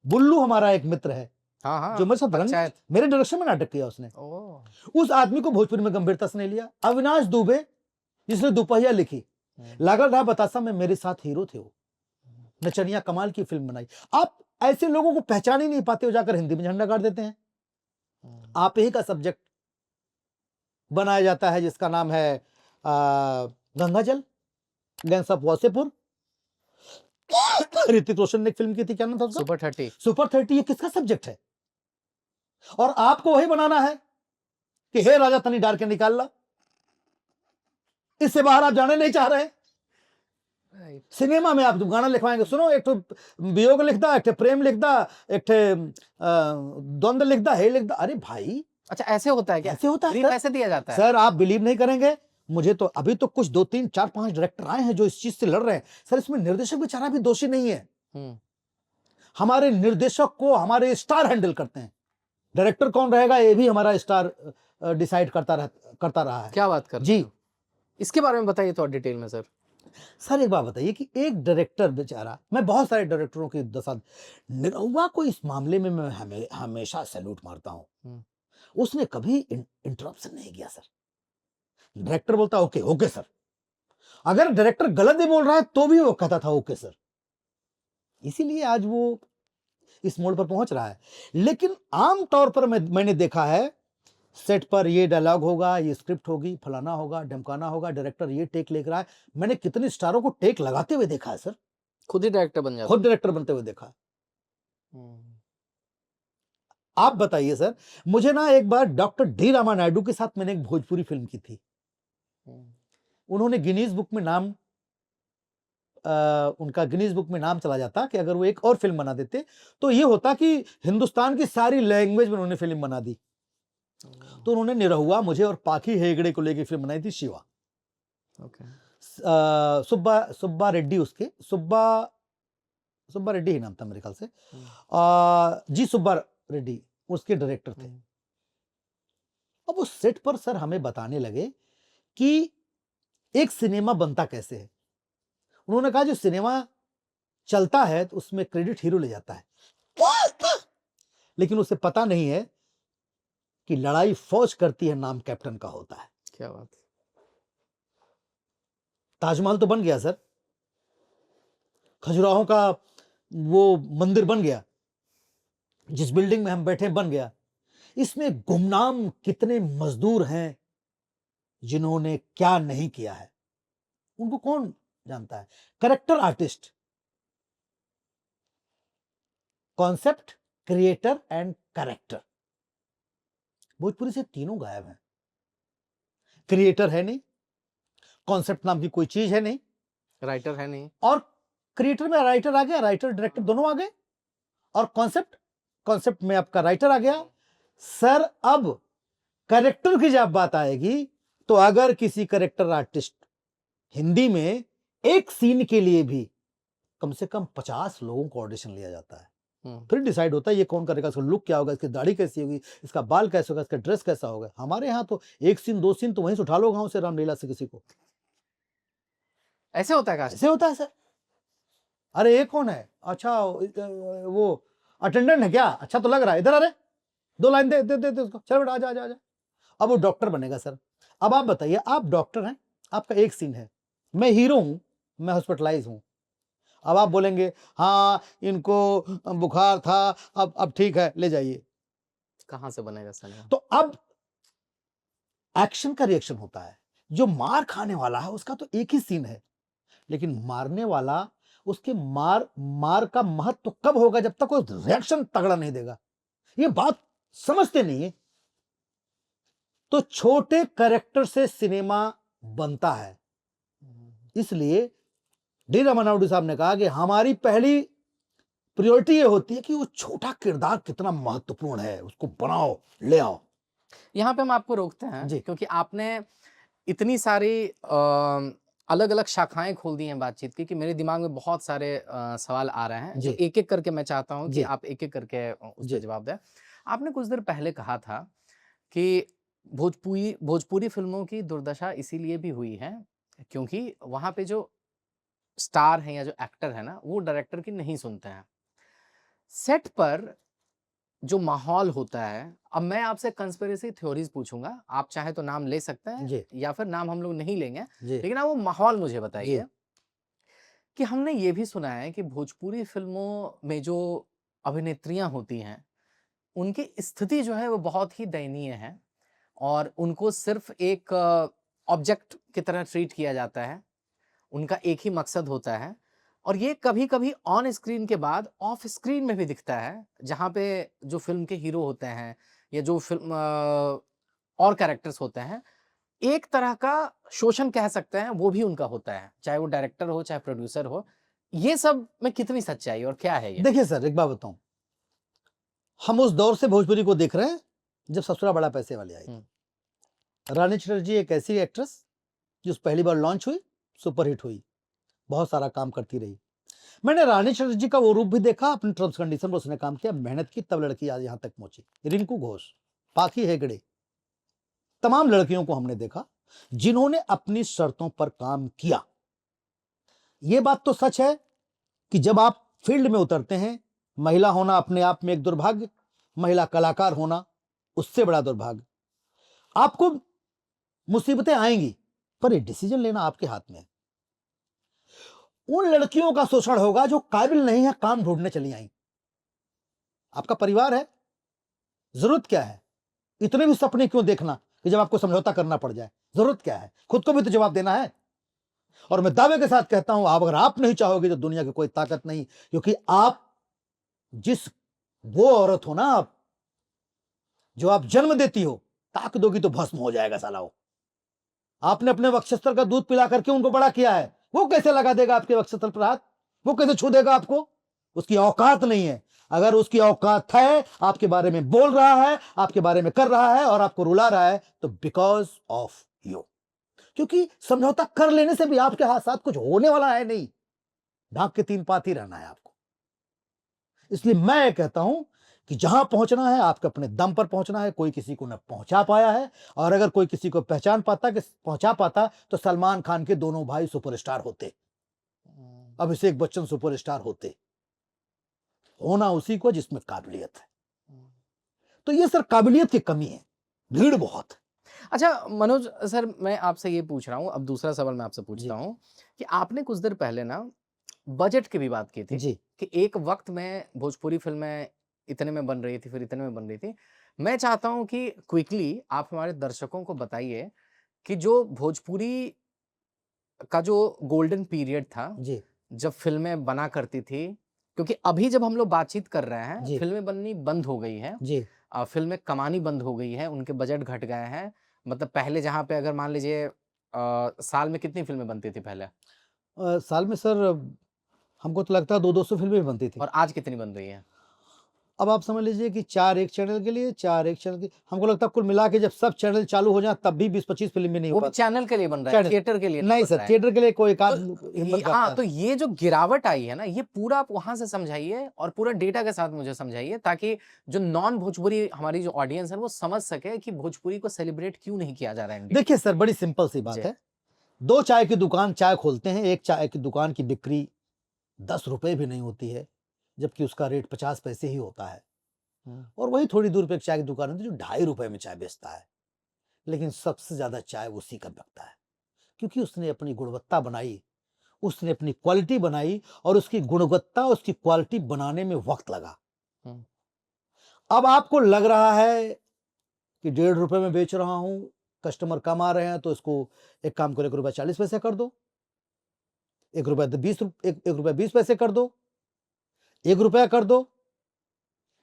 बुल्लू हमारा एक मित्र है, जो मेरे साथ मेरे डायरेक्शन में नाटक किया उसने। उस आदमी को भोजपुरी में गंभीरता से नहीं लिया। अविनाश दुबे जिसने दोपहिया लिखी, लागल रहा बतासा में मेरे साथ हीरो थे, वो नचनिया कमाल की फिल्म बनाई। आप ऐसे लोगों को पहचान ही नहीं पाते हो, जाकर हिंदी में झंडा गाड़ देते हैं। आप ही का सब्जेक्ट बनाया जाता है जिसका नाम है गंगाजल, गैंग्स ऑफ वासेपुर। ऋतिक रोशन ने एक फिल्म की थी, क्या नाम था उसका? सुपर 30। ये किसका सब्जेक्ट है? और आपको वही बनाना है कि हे राजा तनी डार के निकाल ला, इससे बाहर आप जाने नहीं चाह रहे। राइट। सिनेमा में आप तो गाना लिखवाएंगे, सुनो एक तो वियोग लिखदा, एक ठे प्रेम लिखदा, एक ठे द्वंद्व लिखदा, हे लिखदा। अरे भाई अच्छा ऐसे होता है क्या? ऐसे होता है ब्रीफ सर। ऐसे दिया जाता है? सर आप बिलीव नहीं करेंगे, मुझे तो अभी तो कुछ 2 3 4 5 डायरेक्टर आए हैं जो इस चीज से लड़ रहे हैं। सर इसमें निर्देशक बेचारा भी दोषी नहीं है, हम्म। हमारे निर्देशक को हमारे स्टार हैंडल करते हैं। डायरेक्टर कौन रहेगा ये भी हमारा स्टार डिसाइड करता रहा है। क्या बात कर रहे जी हो? इसके बारे में बताइए थोड़ा डिटेल में सर। सर एक बात बताइए कि एक डायरेक्टर बेचारा, मैं बहुत सारे डायरेक्टरों की दशा, निरहुआ को इस मामले में मैं हमेशा सैल्यूट मारता हूं। हम्म। उसने कभी इंटरप्शन नहीं किया सर। डायरेक्टर बोलता ओके ओके सर, अगर डायरेक्टर गलत भी बोल रहा है तो भी वो कहता था ओके सर। इसीलिए आज वो इस मोड़ पर पहुंच रहा है। लेकिन आमतौर पर मैंने देखा है सेट पर ये डायलॉग होगा, ये स्क्रिप्ट होगी, फलाना होगा, ढमकाना होगा, डायरेक्टर ये टेक लेकर आए। मैंने कितने स्टारों को टेक लगाते हुए देखा है सर, खुद ही डायरेक्टर बन जाता खुद डायरेक्टर बनते हुए देखा है। है। आप बताइए सर, मुझे ना एक बार डॉक्टर डी रामा नायडू के साथ मैंने एक भोजपुरी फिल्म की थी। उन्होंने गिनीज बुक में नाम, उनका गिनीज बुक में नाम चला जाता कि अगर वो एक और फिल्म बना देते तो ये होता कि हिंदुस्तान की सारी लैंग्वेज में उन्होंने फिल्म बना दी। तो उन्होंने निरहुआ, मुझे और पाखी हेगड़े को लेकर फिल्म बनाई थी, शिवा। ओके। सुब्बा रेड्डी, उसके सुब्बा रेड्डी ही नाम था मेरे ख्याल से, जी सुब्बा रेड्डी उसके डायरेक्टर थे। अब उस सेट पर सर हमें बताने लगे कि एक सिनेमा बनता कैसे है। उन्होंने कहा जो सिनेमा चलता है तो उसमें क्रेडिट हीरो ले जाता है, लेकिन उसे पता नहीं है कि लड़ाई फौज करती है, नाम कैप्टन का होता है। क्या बात। ताजमहल तो बन गया सर, खजुराहों का वो मंदिर बन गया, जिस बिल्डिंग में हम बैठे बन गया। इसमें गुमनाम कितने मजदूर हैं जिन्होंने क्या नहीं किया है, उनको कौन जानता है। Character artist, concept, creator and character, Bhojpuri से तीनों गायब हैं। क्रिएटर है नहीं, कॉन्सेप्ट नाम की कोई चीज है नहीं, राइटर है नहीं, और क्रिएटर में राइटर आ गया, राइटर डायरेक्टर दोनों आ गए, और कॉन्सेप्ट में आपका राइटर आ गया। सर अब करेक्टर की जब बात आएगी तो अगर किसी करेक्टर आर्टिस्ट, हिंदी में एक सीन के लिए भी कम से कम 50 लोगों को ऑडिशन लिया जाता है, फिर डिसाइड होता है ये कौन करेगा, इसका लुक क्या होगा, इसकी दाढ़ी कैसी होगी, इसका बाल कैसा होगा, इसका ड्रेस कैसा होगा। हमारे यहाँ तो एक सीन 2 सीन तो वहीं से उठा लो गांव से, रामलीला से किसी को। ऐसे होता है काश? ऐसे होता है सर। अरे ये कौन है, अच्छा वो अटेंडेंट है क्या, अच्छा तो लग रहा है, इधर अरे 2 लाइन दे दे दे, दे उसको, चल बेटा आजा आजा आजा। अब वो डॉक्टर बनेगा सर। अब आप बताइए, आप डॉक्टर हैं, आपका एक सीन है, मैं हीरो हूं, मैं हॉस्पिटलाइज हूं। अब आप बोलेंगे हाँ इनको बुखार था, अब ठीक है, ले जाइए। कहां से बनेगा सर? तो अब एक्शन का रिएक्शन होता है। जो मार खाने वाला है उसका तो एक ही सीन है, लेकिन मारने वाला, उसके मार का महत्व कब होगा, जब तक वो रिएक्शन तगड़ा नहीं देगा। ये बात समझते नहीं है। तो छोटे कैरेक्टर से सिनेमा बनता है। इसलिए डी रामानायडू साहब ने कहा कि हमारी पहली प्रायोरिटी ये होती है कि वो छोटा किरदार कितना महत्वपूर्ण है, उसको बनाओ, ले आओ। यहाँ पे हम आपको रोकते हैं जी। क्योंकि आपने इतनी सारी अलग अलग शाखाएं खोल दी हैं बातचीत की कि मेरे दिमाग में बहुत सारे सवाल आ रहे हैं जो जी। एक एक करके मैं चाहता हूं कि जी। आप एक एक करके उस जी। पर जवाब दें। आपने कुछ देर पहले कहा था कि भोजपुरी फिल्मों की दुर्दशा इसीलिए भी हुई है क्योंकि वहां पे जो स्टार हैं या जो एक्टर है ना, वो डायरेक्टर की नहीं सुनते हैं। सेट पर जो माहौल होता है, अब मैं आपसे कंस्पिरेसी थ्योरीज पूछूंगा, आप चाहे तो नाम ले सकते हैं जी। या फिर नाम हम लोग नहीं लेंगे, जी। लेकिन आप वो माहौल मुझे बताइए कि हमने ये भी सुना है कि भोजपुरी फिल्मों में जो अभिनेत्रियां होती हैं उनकी स्थिति जो है वो बहुत ही दयनीय है और उनको सिर्फ एक ऑब्जेक्ट की तरह ट्रीट किया जाता है। उनका एक ही मकसद होता है और ये कभी-कभी ऑन स्क्रीन के बाद ऑफ स्क्रीन में भी दिखता है, जहाँ पे जो फ़िल्म के हीरो होते हैं या जो फ़िल्म और कैरेक्टर्स होते हैं, एक तरह का शोषण कह सकते हैं, वो भी उनका होता है, चाहे वो डायरेक्टर हो चाहे प्रोड्यूसर हो। ये सब में कितनी सच्चाई और क्या है ये? देखिए सर, एक बात बताऊं, हम उस दौर से भोजपुरी को देख रहे हैं जब ससुरा बड़ा पैसे वाली आई। रानी चटर्जी एक ऐसी एक्ट्रेस जो पहली बार लॉन्च हुई, सुपरहिट हुई, बहुत सारा काम करती रही। मैंने रानी चटर्जी का वो रूप भी देखा, अपने टर्म्स कंडीशन पर उसने काम किया, मेहनत की, तब लड़की आज यहां तक पहुंची। रिंकू घोष, पाखी हेगड़े, तमाम लड़कियों को हमने देखा जिन्होंने अपनी शर्तों पर काम किया। यह बात तो सच है कि जब आप फील्ड में उतरते हैं, महिला होना अपने आप में एक दुर्भाग्य, महिला कलाकार होना उससे बड़ा दुर्भाग्य। आपको मुसीबतें आएंगी, पर एक डिसीजन लेना आपके हाथ में है। उन लड़कियों का शोषण होगा जो काबिल नहीं है, काम ढूंढने चली आई। आपका परिवार है, जरूरत क्या है इतने भी सपने क्यों देखना कि जब आपको समझौता करना पड़ जाए? जरूरत क्या है? खुद को भी तो जवाब देना है। और मैं दावे के साथ कहता हूं, अगर आप नहीं चाहोगे तो दुनिया की कोई ताकत नहीं, क्योंकि आप जिस वो औरत हो ना, आप जो आप जन्म देती हो, ताक दोगी तो भस्म हो जाएगा साला वो। आपने अपने वक्षस्थल का दूध पिला करके उनको बड़ा किया है, वो कैसे लगा देगा आपके वक्षस्थल पर हाथ? वो कैसे छू देगा आपको? उसकी औकात नहीं है। अगर उसकी औकात है, आपके बारे में बोल रहा है, आपके बारे में कर रहा है और आपको रुला रहा है, तो बिकॉज ऑफ यू। क्योंकि समझौता कर लेने से भी आपके हाथ साथ कुछ होने वाला है नहीं, ढाक के तीन पात ही रहना है आपको। इसलिए मैं कहता हूं कि जहां पहुंचना है आपको अपने दम पर पहुंचना है। कोई किसी को न पहुंचा पाया है, और अगर कोई किसी को पहचान पाता कि पहुंचा पाता तो सलमान खान के दोनों भाई सुपरस्टार होते, अभिषेक बच्चन सुपरस्टार होते। होना उसी को जिसमें काबिलियत है। तो ये सर काबिलियत की कमी है, भीड़ बहुत है। अच्छा मनोज सर, मैं आपसे ये पूछ रहा हूँ, अब दूसरा सवाल मैं आपसे पूछता हूँ कि आपने कुछ देर पहले ना बजट की भी बात की थी जी कि एक वक्त में भोजपुरी फिल्में इतने में बन रही थी, फिर इतने में बन रही थी। मैं चाहता हूं कि क्विकली आप हमारे दर्शकों को बताइए कि जो भोजपुरी का जो गोल्डन पीरियड था, जी जब फिल्में बना करती थी, क्योंकि अभी जब हम लोग बातचीत कर रहे हैं, जी फिल्में बननी बंद हो गई है, जी फिल्में कमानी बंद हो गई है, उनके बजट घट गए हैं। मतलब पहले जहाँ पे अगर मान लीजिए साल में कितनी फिल्में बनती थी पहले, साल में सर हमको तो लगता है 200 फिल्में बनती थी। और आज कितनी बन रही है? अब आप समझ लीजिए कि 4 एक चैनल के लिए, 4 एक चैनल के, हमको लगता है कुल मिला के जब सब चैनल चालू हो जाए तब भी 20-25 फिल्म भी नहीं हो वो भी पाती। चैनल के लिए बन रहा है, चैनल थिएटर के लिए नहीं बन सर, रहा है। थिएटर के लिए कोई एक आध तो हिम्मत करता हाँ, है। तो ये जो गिरावट आई है ना, ये पूरा आप वहां से समझाइए और पूरा डेटा के साथ मुझे समझाइए, ताकि जो नॉन भोजपुरी हमारी जो ऑडियंस है वो समझ सके कि भोजपुरी को सेलिब्रेट क्यों नहीं किया जा रहा है इंडिया। देखिए सर, बड़ी सिंपल सी बात जी। है। 2 चाय की दुकान चाय खोलते हैं, एक चाय की दुकान की बिक्री 10 रुपए भी नहीं होती है, जबकि उसका रेट 50 पैसे ही होता है। और वही थोड़ी दूर पे एक चाय की दुकान होती है जो 2.5 रुपए में चाय बेचता है, लेकिन सबसे ज्यादा चाय उसी का बिकता है, क्योंकि उसने अपनी गुणवत्ता बनाई, उसने अपनी क्वालिटी बनाई, और उसकी गुणवत्ता उसकी क्वालिटी बनाने में वक्त लगा। हम्म। अब आपको लग रहा है कि 1.5 रुपए में बेच रहा हूं, कस्टमर कम आ रहे हैं, तो इसको एक काम करो, 1 रुपया 40 पैसे कर दो, 1 रुपया 20 पैसे कर दो, 1 रुपया कर दो।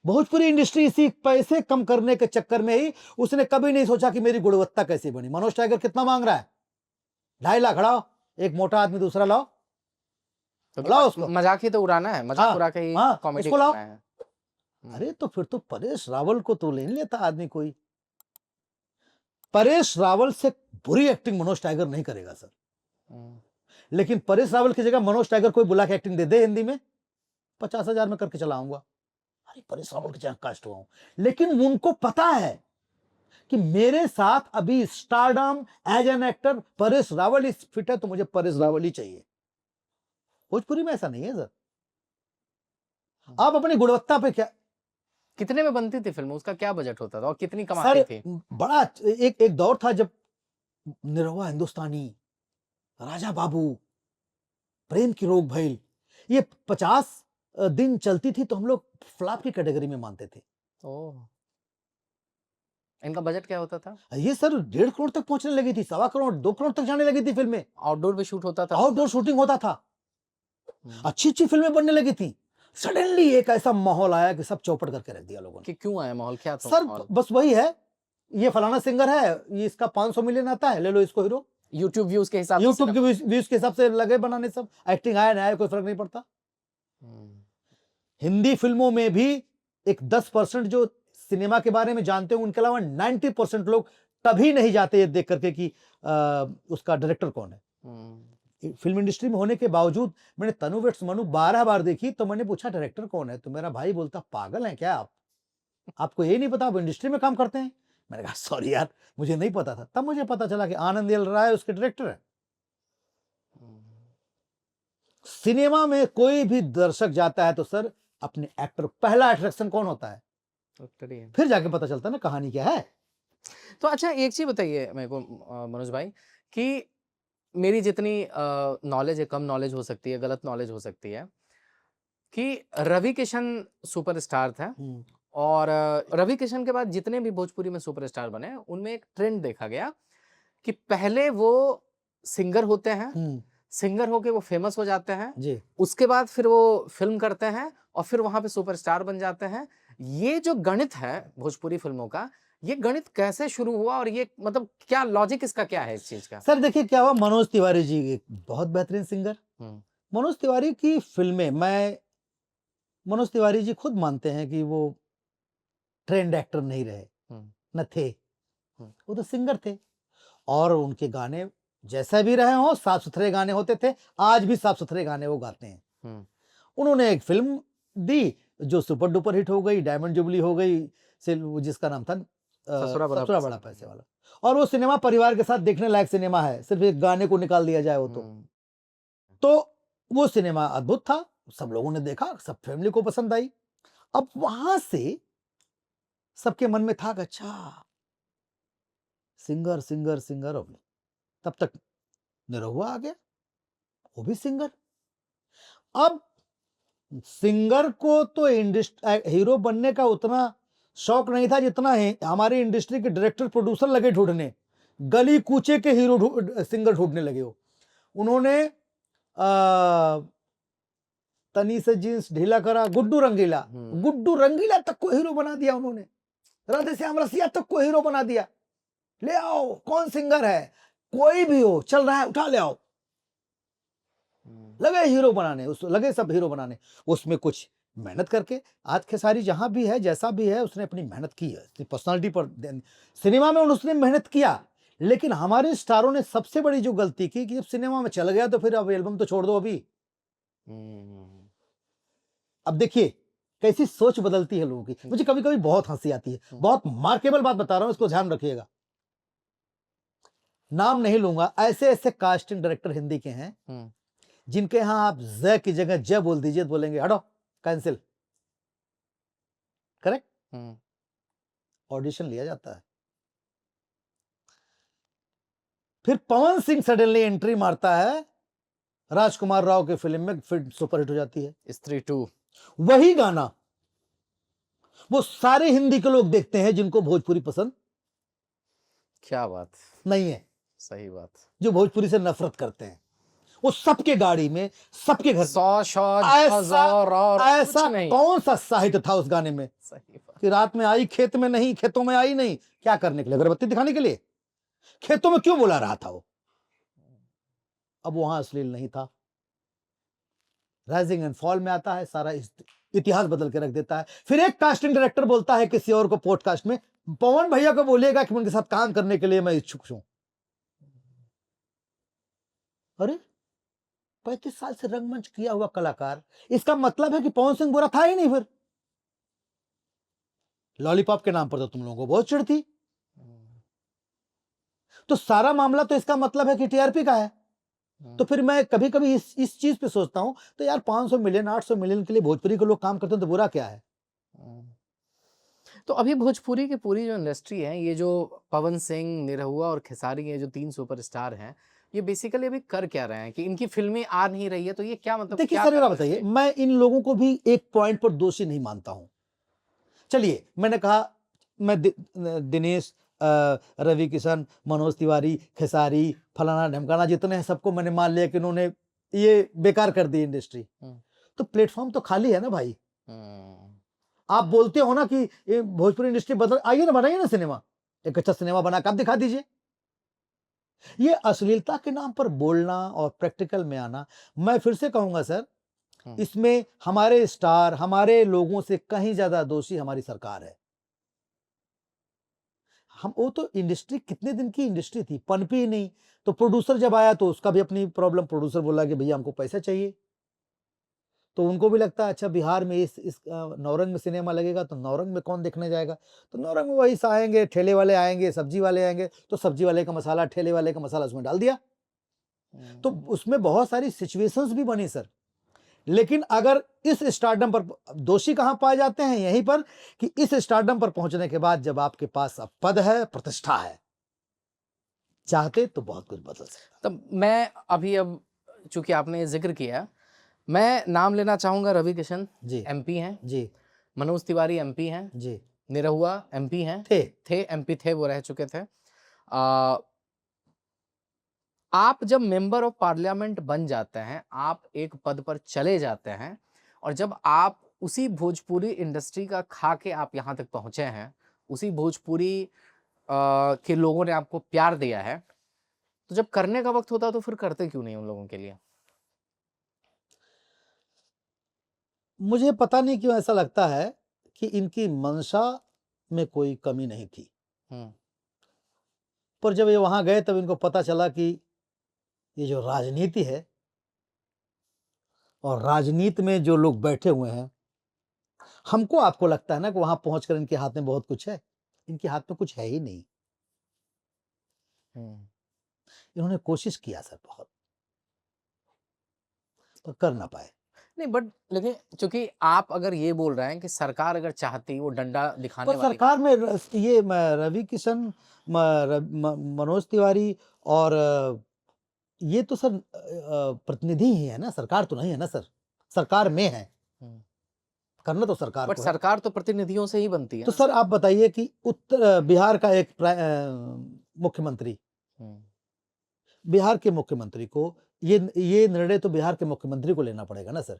भोजपुरी इंडस्ट्री इसी पैसे कम करने के चक्कर में ही उसने कभी नहीं सोचा कि मेरी गुणवत्ता कैसे बनी। मनोज टाइगर कितना मांग रहा है? 2.5 लाख। लाओ एक मोटा आदमी दूसरा लाओ, लाओ उसको। मजाक ही तो उड़ाना है, मजाक हाँ, उड़ा के ही हाँ, कॉमेडी उसको लाओ। करना है। अरे तो फिर तो परेश रावल को तो ले नहीं लेता आदमी कोई। परेश रावल से बुरी एक्टिंग मनोज टाइगर नहीं करेगा सर, लेकिन परेश रावल की जगह मनोज टाइगर कोई बुला के एक्टिंग दे दे हिंदी में, 50,000 में करके चलाऊंगा। अरे परेश रावल की जगह कास्ट हुआ हूं, लेकिन उनको पता है कि मेरे साथ अभी stardom as an actor Paresh Rawal इस फिट है, तो मुझे परेश रावल ही चाहिए। भोजपुरी में ऐसा नहीं है सर। आप अपनी गुणवत्ता पे क्या, कितने में बनती थी फिल्म, उसका क्या बजट होता था और कितनी कमाती सर थी? बड़ा एक दौर था जब निरहुआ हिंदुस्तानी, राजा बाबू, प्रेम की रोग भइल, ये 50 दिन चलती थी, तो हम लोग फ्लॉप की कैटेगरी में मानते थे। ओह, इनका बजट क्या होता था? ये सर 1.5 करोड़ तक पहुंचने लगी थी, 1.25 करोड़ 2 करोड़ तक जाने लगी थी फिल्में। आउटडोर भी शूट होता था? आउटडोर शूटिंग होता था, अच्छी अच्छी फिल्में बनने लगी थी। सडनली एक ऐसा माहौल आया कि सब चौपट करके रख दिया लोगों ने। कि क्यों आया माहौल, क्या था सर माहौल? बस वही है ये फलाना सिंगर है, ये इसका 500 मिलियन आता है, ले लो इसको हीरो। यूट्यूब व्यूज के हिसाब से यूट्यूब के व्यूज के हिसाब से लगे बनाने, सब एक्टिंग आया ना आया कोई फर्क नहीं पड़ता। हिंदी फिल्मों में भी एक 10% जो सिनेमा के बारे में जानते हैं, उनके अलावा 90% लोग कभी नहीं जाते ये देख करके कि उसका डायरेक्टर कौन है। फिल्म इंडस्ट्री में होने के बावजूद मैंने तनु वेट्स मनु 12 बार देखी, तो मैंने पूछा डायरेक्टर कौन है, तो मेरा भाई बोलता पागल है क्या आप, आपको ये नहीं पता आप इंडस्ट्री में काम करते हैं। मैंने कहा सॉरी यार, मुझे नहीं पता था। तब मुझे पता चला कि आनंद एल राय उसके डायरेक्टर है। सिनेमा में कोई भी दर्शक जाता है तो सर अपने एक्टर, पहला अट्रैक्शन कौन होता है, एक्टर ही है। फिर जाके पता चलता है ना कहानी क्या है। तो अच्छा एक चीज बताइए मेरे को मनोज भाई, कि मेरी जितनी नॉलेज है, कम नॉलेज हो सकती है, गलत नॉलेज हो सकती है, कि रवि किशन सुपरस्टार था, और रवि किशन के बाद जितने भी भोजपुरी में सुपरस्टार बने, उनमें एक ट्रेंड देखा गया कि पहले वो सिंगर होते हैं, सिंगर होके वो फेमस हो जाते हैं जी। उसके बाद फिर वो फिल्म करते हैं और फिर वहां पे सुपरस्टार बन जाते हैं। ये जो गणित है भोजपुरी फिल्मों का, ये गणित कैसे शुरू हुआ और ये मतलब क्या लॉजिक इसका क्या है इस चीज का? सर देखिए क्या हुआ, मनोज तिवारी जी एक बहुत बेहतरीन सिंगर, मनोज तिवारी की फिल्में, मनोज तिवारी जी खुद मानते हैं कि वो ट्रेंड एक्टर नहीं रहे, न थे, वो तो सिंगर थे, और उनके गाने जैसा भी रहे हो साफ सुथरे गाने होते थे, आज भी साफ सुथरे गाने वो गाते हैं। उन्होंने एक फिल्म दी जो सुपर डुपर हिट हो गई, डायमंड जुबली हो गई, जिसका नाम था ससुरा बड़ा पैसे वाला, और वो सिनेमा परिवार के साथ देखने लायक सिनेमा है, सिर्फ एक गाने को निकाल दिया जाए वो तो वो सिनेमा अद्भुत था, सब लोगों ने देखा, सब फैमिली को पसंद आई। अब वहां से सबके मन में था कि अच्छा सिंगर सिंगर सिंगर, तब तक निरहुआ आ गया, वो भी सिंगर। अब सिंगर को तो हीरो बनने का उतना शौक नहीं था जितना है हमारी इंडस्ट्री के डायरेक्टर प्रोड्यूसर लगे ढूंढने, गली कूचे के हीरो सिंगर ढूंढने लगे हो। उन्होंने तनी से जींस ढीला करा, गुड्डू रंगीला तक को हीरो बना दिया उन्होंने, राधे श्याम रसिया तक को हीरो बना दिया। ले आओ, कौन सिंगर है, कोई भी हो, चल रहा है उठा ले आओ, लगे हीरो बनाने, लगे सब हीरो बनाने। उसमें कुछ मेहनत करके, आज खेसारी जहां भी है जैसा भी है उसने अपनी मेहनत की है, अपनी पर्सनालिटी पर, सिनेमा में उसने मेहनत किया। लेकिन हमारे स्टारों ने सबसे बड़ी जो गलती की कि जब सिनेमा में चल गया तो फिर अब एल्बम तो छोड़ दो अभी। अब देखिए कैसी सोच बदलती है लोगों की, मुझे कभी कभी बहुत हंसी आती है, बहुत मार्केबल बात बता रहा हूं, इसको ध्यान रखिएगा, नाम नहीं लूंगा। ऐसे ऐसे कास्टिंग डायरेक्टर हिंदी के हैं जिनके यहां आप ज की जगह ज बोल दीजिए तो बोलेंगे हटो, कैंसिल, करेक्ट, ऑडिशन लिया जाता है। फिर पवन सिंह सडनली एंट्री मारता है राजकुमार राव के फिल्म में, फिर सुपरहिट हो जाती है स्त्री 2। वही गाना वो सारे हिंदी के लोग देखते हैं जिनको भोजपुरी पसंद क्या बात नहीं है, सही बात, जो भोजपुरी से नफरत करते हैं, वो सबके गाड़ी में, सबके घर, 100 ऐसा कौन सा साहित्य था उस गाने में, सही बात, कि रात में आई खेत में नहीं, खेतों में आई नहीं, क्या करने के लिए, अगरबत्ती दिखाने के लिए, खेतों में क्यों बुला रहा था वो। अब वहां अश्लील नहीं था, राइजिंग एंड फॉल में आता है, सारा इतिहास बदल के रख देता है। फिर एक कास्टिंग डायरेक्टर बोलता है किसी और को पॉडकास्ट में, पवन भैया को बोलिएगा कि उनके साथ काम करने के लिए मैं इच्छुक हूं। अरे 35 साल से रंगमंच किया हुआ कलाकार, इसका मतलब है कि पवन सिंह बुरा था ही नहीं। फिर लॉलीपॉप के नाम पर तो तुम लोगों को बहुत चिढ़ थी, तो सारा मामला तो इसका मतलब है कि टीआरपी का है। तो फिर मैं कभी कभी इस चीज पे सोचता हूं, तो यार 500 मिलियन 800 मिलियन के लिए भोजपुरी के लोग काम करते हैं तो बुरा क्या है। तो अभी भोजपुरी की पूरी जो इंडस्ट्री है, ये जो पवन सिंह, निरहुआ और खेसारी, ये जो 3 सुपरस्टार हैं, ये बेसिकली अभी कर क्या रहे हैं कि इनकी फिल्में आ नहीं रही है, तो ये क्या मतलब, देखिए सर जरा बताइए, मैं इन लोगों को भी एक पॉइंट पर दोषी नहीं मानता हूं। चलिए मैंने कहा, मैं दिनेश, रवि किशन, मनोज तिवारी, खेसारी, फलाना ढमकाना जितने हैं सबको मैंने मान लिया कि उन्होंने ये बेकार कर दी इंडस्ट्री। तो प्लेटफॉर्म तो खाली है ना भाई। आप बोलते हो ना कि भोजपुरी इंडस्ट्री बदल, आइए ना, बनाइए ना सिनेमा, एक अच्छा सिनेमा बना के आप दिखा दीजिए। ये अश्लीलता के नाम पर बोलना और प्रैक्टिकल में आना, मैं फिर से कहूंगा सर, इसमें हमारे स्टार, हमारे लोगों से कहीं ज्यादा दोषी हमारी सरकार है। हम, वो तो इंडस्ट्री कितने दिन की इंडस्ट्री थी, पनपी ही नहीं। तो प्रोड्यूसर जब आया तो उसका भी अपनी प्रॉब्लम, प्रोड्यूसर बोला कि भैया हमको पैसा चाहिए, तो उनको भी लगता है अच्छा बिहार में इस नौरंग में सिनेमा लगेगा तो नौरंग में कौन देखने जाएगा, तो नौरंग में वही आएंगे, ठेले वाले आएंगे, सब्जी वाले आएंगे, तो सब्जी वाले का मसाला, ठेले वाले का मसाला उसमें डाल दिया। तो उसमें बहुत सारी सिचुएशंस भी बनी सर। लेकिन अगर इस स्टारडम पर दोषी कहां पाए जाते हैं, यहीं पर कि इस स्टारडम पर पहुंचने के बाद जब आपके पास अब पद है, प्रतिष्ठा है, चाहते तो बहुत कुछ बदल सकता। तब मैं अभी, अब चूंकि आपने जिक्र किया, मैं नाम लेना चाहूंगा। रवि किशन जी एमपी हैं, जी मनोज तिवारी एमपी हैं, जी निरहुआ एमपी हैं, थे एमपी थे, वो रह चुके थे। आप जब मेंबर ऑफ पार्लियामेंट बन जाते हैं, आप एक पद पर चले जाते हैं, और जब आप उसी भोजपुरी इंडस्ट्री का खा के आप यहाँ तक पहुंचे हैं, उसी भोजपुरी के लोगों ने आपको प्यार दिया है, तो जब करने का वक्त होता तो फिर करते क्यों नहीं उन लोगों के लिए? मुझे पता नहीं क्यों ऐसा लगता है कि इनकी मंशा में कोई कमी नहीं थी, पर जब ये वहां गए तब इनको पता चला कि ये जो राजनीति है और राजनीति में जो लोग बैठे हुए हैं, हमको आपको लगता है ना कि वहां पहुंचकर इनके हाथ में बहुत कुछ है, इनके हाथ में कुछ है ही नहीं। इन्होंने कोशिश किया सर बहुत, पर कर ना पाए। नहीं, बट लेकिन चूंकि आप अगर ये बोल रहे हैं कि सरकार अगर चाहती, वो डंडा दिखाने पर वाली, सरकार में ये रवि किशन, मनोज तिवारी और ये तो सर प्रतिनिधि ही है ना, सरकार तो नहीं है ना सर, सरकार में है, करना तो सरकार बट को है। सरकार तो प्रतिनिधियों से ही बनती है तो ना। सर आप बताइए कि उत्तर बिहार का एक मुख्यमंत्री, बिहार के मुख्यमंत्री को ये निर्णय तो बिहार के मुख्यमंत्री को लेना पड़ेगा ना सर।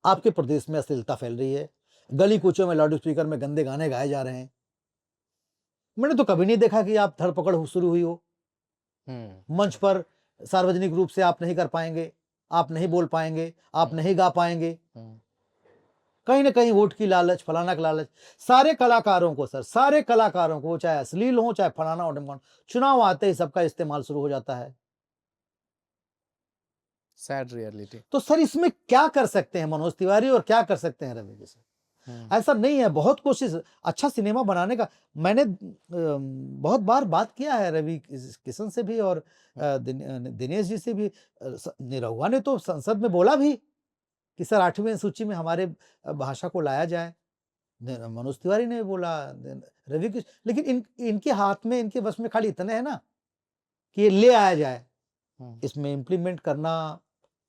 आपके प्रदेश में अश्लीलता फैल रही है, गली कूचों में लाउड स्पीकर में गंदे गाने गाए जा रहे हैं, मैंने तो कभी नहीं देखा कि आप धरपकड़ शुरू हुई हो। मंच पर सार्वजनिक रूप से आप नहीं कर पाएंगे, आप नहीं बोल पाएंगे, आप नहीं गा पाएंगे, कहीं ना कहीं वोट की लालच, फलाना का लालच। सारे कलाकारों को सर, सारे कलाकारों को, चाहे अश्लील हो चाहे फलाना हो, चुनाव आते ही सबका इस्तेमाल शुरू हो जाता है। Sad reality. तो सर इसमें क्या कर सकते हैं मनोज तिवारी और क्या कर सकते हैं रवि किशन? ऐसा नहीं है, बहुत कोशिश, अच्छा सिनेमा बनाने का मैंने बहुत बार बात किया है रवि किशन से भी और दिनेश जी से भी। निरहुआ ने तो संसद में बोला भी कि सर 8वीं सूची में हमारे भाषा को लाया जाए। मनोज तिवारी ने बोला, रवि किशन, लेकिन इनके हाथ में, इनके बस में खाली इतने है ना कि ये ले आया जाए, इसमें इम्प्लीमेंट करना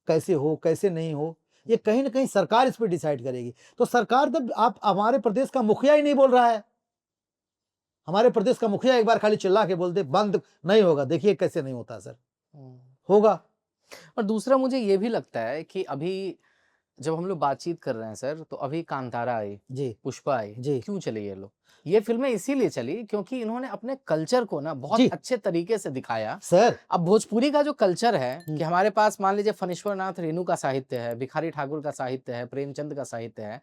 कैसे हो कैसे नहीं हो, ये कहीं ना कहीं सरकार इस पर डिसाइड करेगी। तो सरकार, जब आप, हमारे प्रदेश का मुखिया ही नहीं बोल रहा है, हमारे प्रदेश का मुखिया एक बार खाली चिल्ला के बोल दे बंद नहीं होगा, देखिए कैसे नहीं होता सर, होगा। और दूसरा मुझे ये भी लगता है कि अभी जब हम लोग बातचीत कर रहे हैं सर, तो अभी कांतारा आई जी, पुष्पा आई जी, क्यों चली ये लोग? ये फिल्में इसीलिए चली क्योंकि इन्होंने अपने कल्चर को ना बहुत अच्छे तरीके से दिखाया सर। अब भोजपुरी का जो कल्चर है कि हमारे पास मान लीजिए फणीश्वर नाथ रेणु का साहित्य है, भिखारी ठाकुर का साहित्य है, प्रेमचंद का साहित्य है,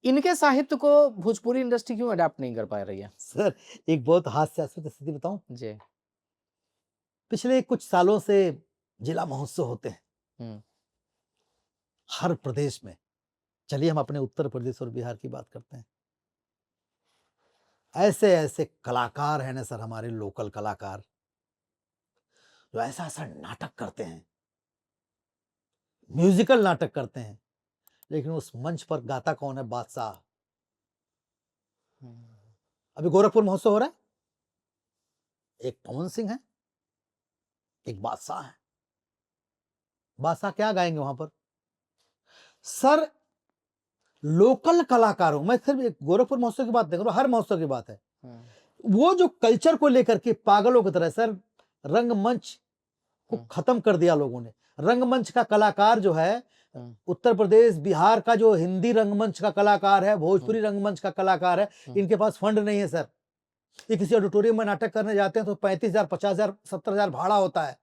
इनके साहित्य को भोजपुरी इंडस्ट्री क्यों अडेप्ट नहीं कर पा रही है? सर एक बहुत हास्यास्पद स्थिति बताऊं जी, पिछले कुछ सालों से जिला महोत्सव होते हैं हर प्रदेश में। चलिए हम अपने उत्तर प्रदेश और बिहार की बात करते हैं। ऐसे ऐसे कलाकार हैं ना सर, हमारे लोकल कलाकार, जो ऐसा ऐसा नाटक करते हैं, म्यूजिकल नाटक करते हैं, लेकिन उस मंच पर गाता कौन है? बादशाह। अभी गोरखपुर महोत्सव हो रहा है, एक पवन सिंह है, एक बादशाह है। बादशाह क्या गाएंगे वहां पर सर? लोकल कलाकारों, मैं सिर्फ गोरखपुर महोत्सव की बात नहीं कर रहा हूं, हर महोत्सव की बात है। वो जो कल्चर को लेकर के पागलों की तरह सर रंगमंच को खत्म कर दिया लोगों ने। रंगमंच का कलाकार जो है, उत्तर प्रदेश बिहार का जो हिंदी रंगमंच का कलाकार है, भोजपुरी रंगमंच का कलाकार है, इनके पास फंड नहीं है सर। ये किसी ऑडिटोरियम में नाटक करने जाते हैं तो 35,000, 50,000, 70,000 भाड़ा होता है।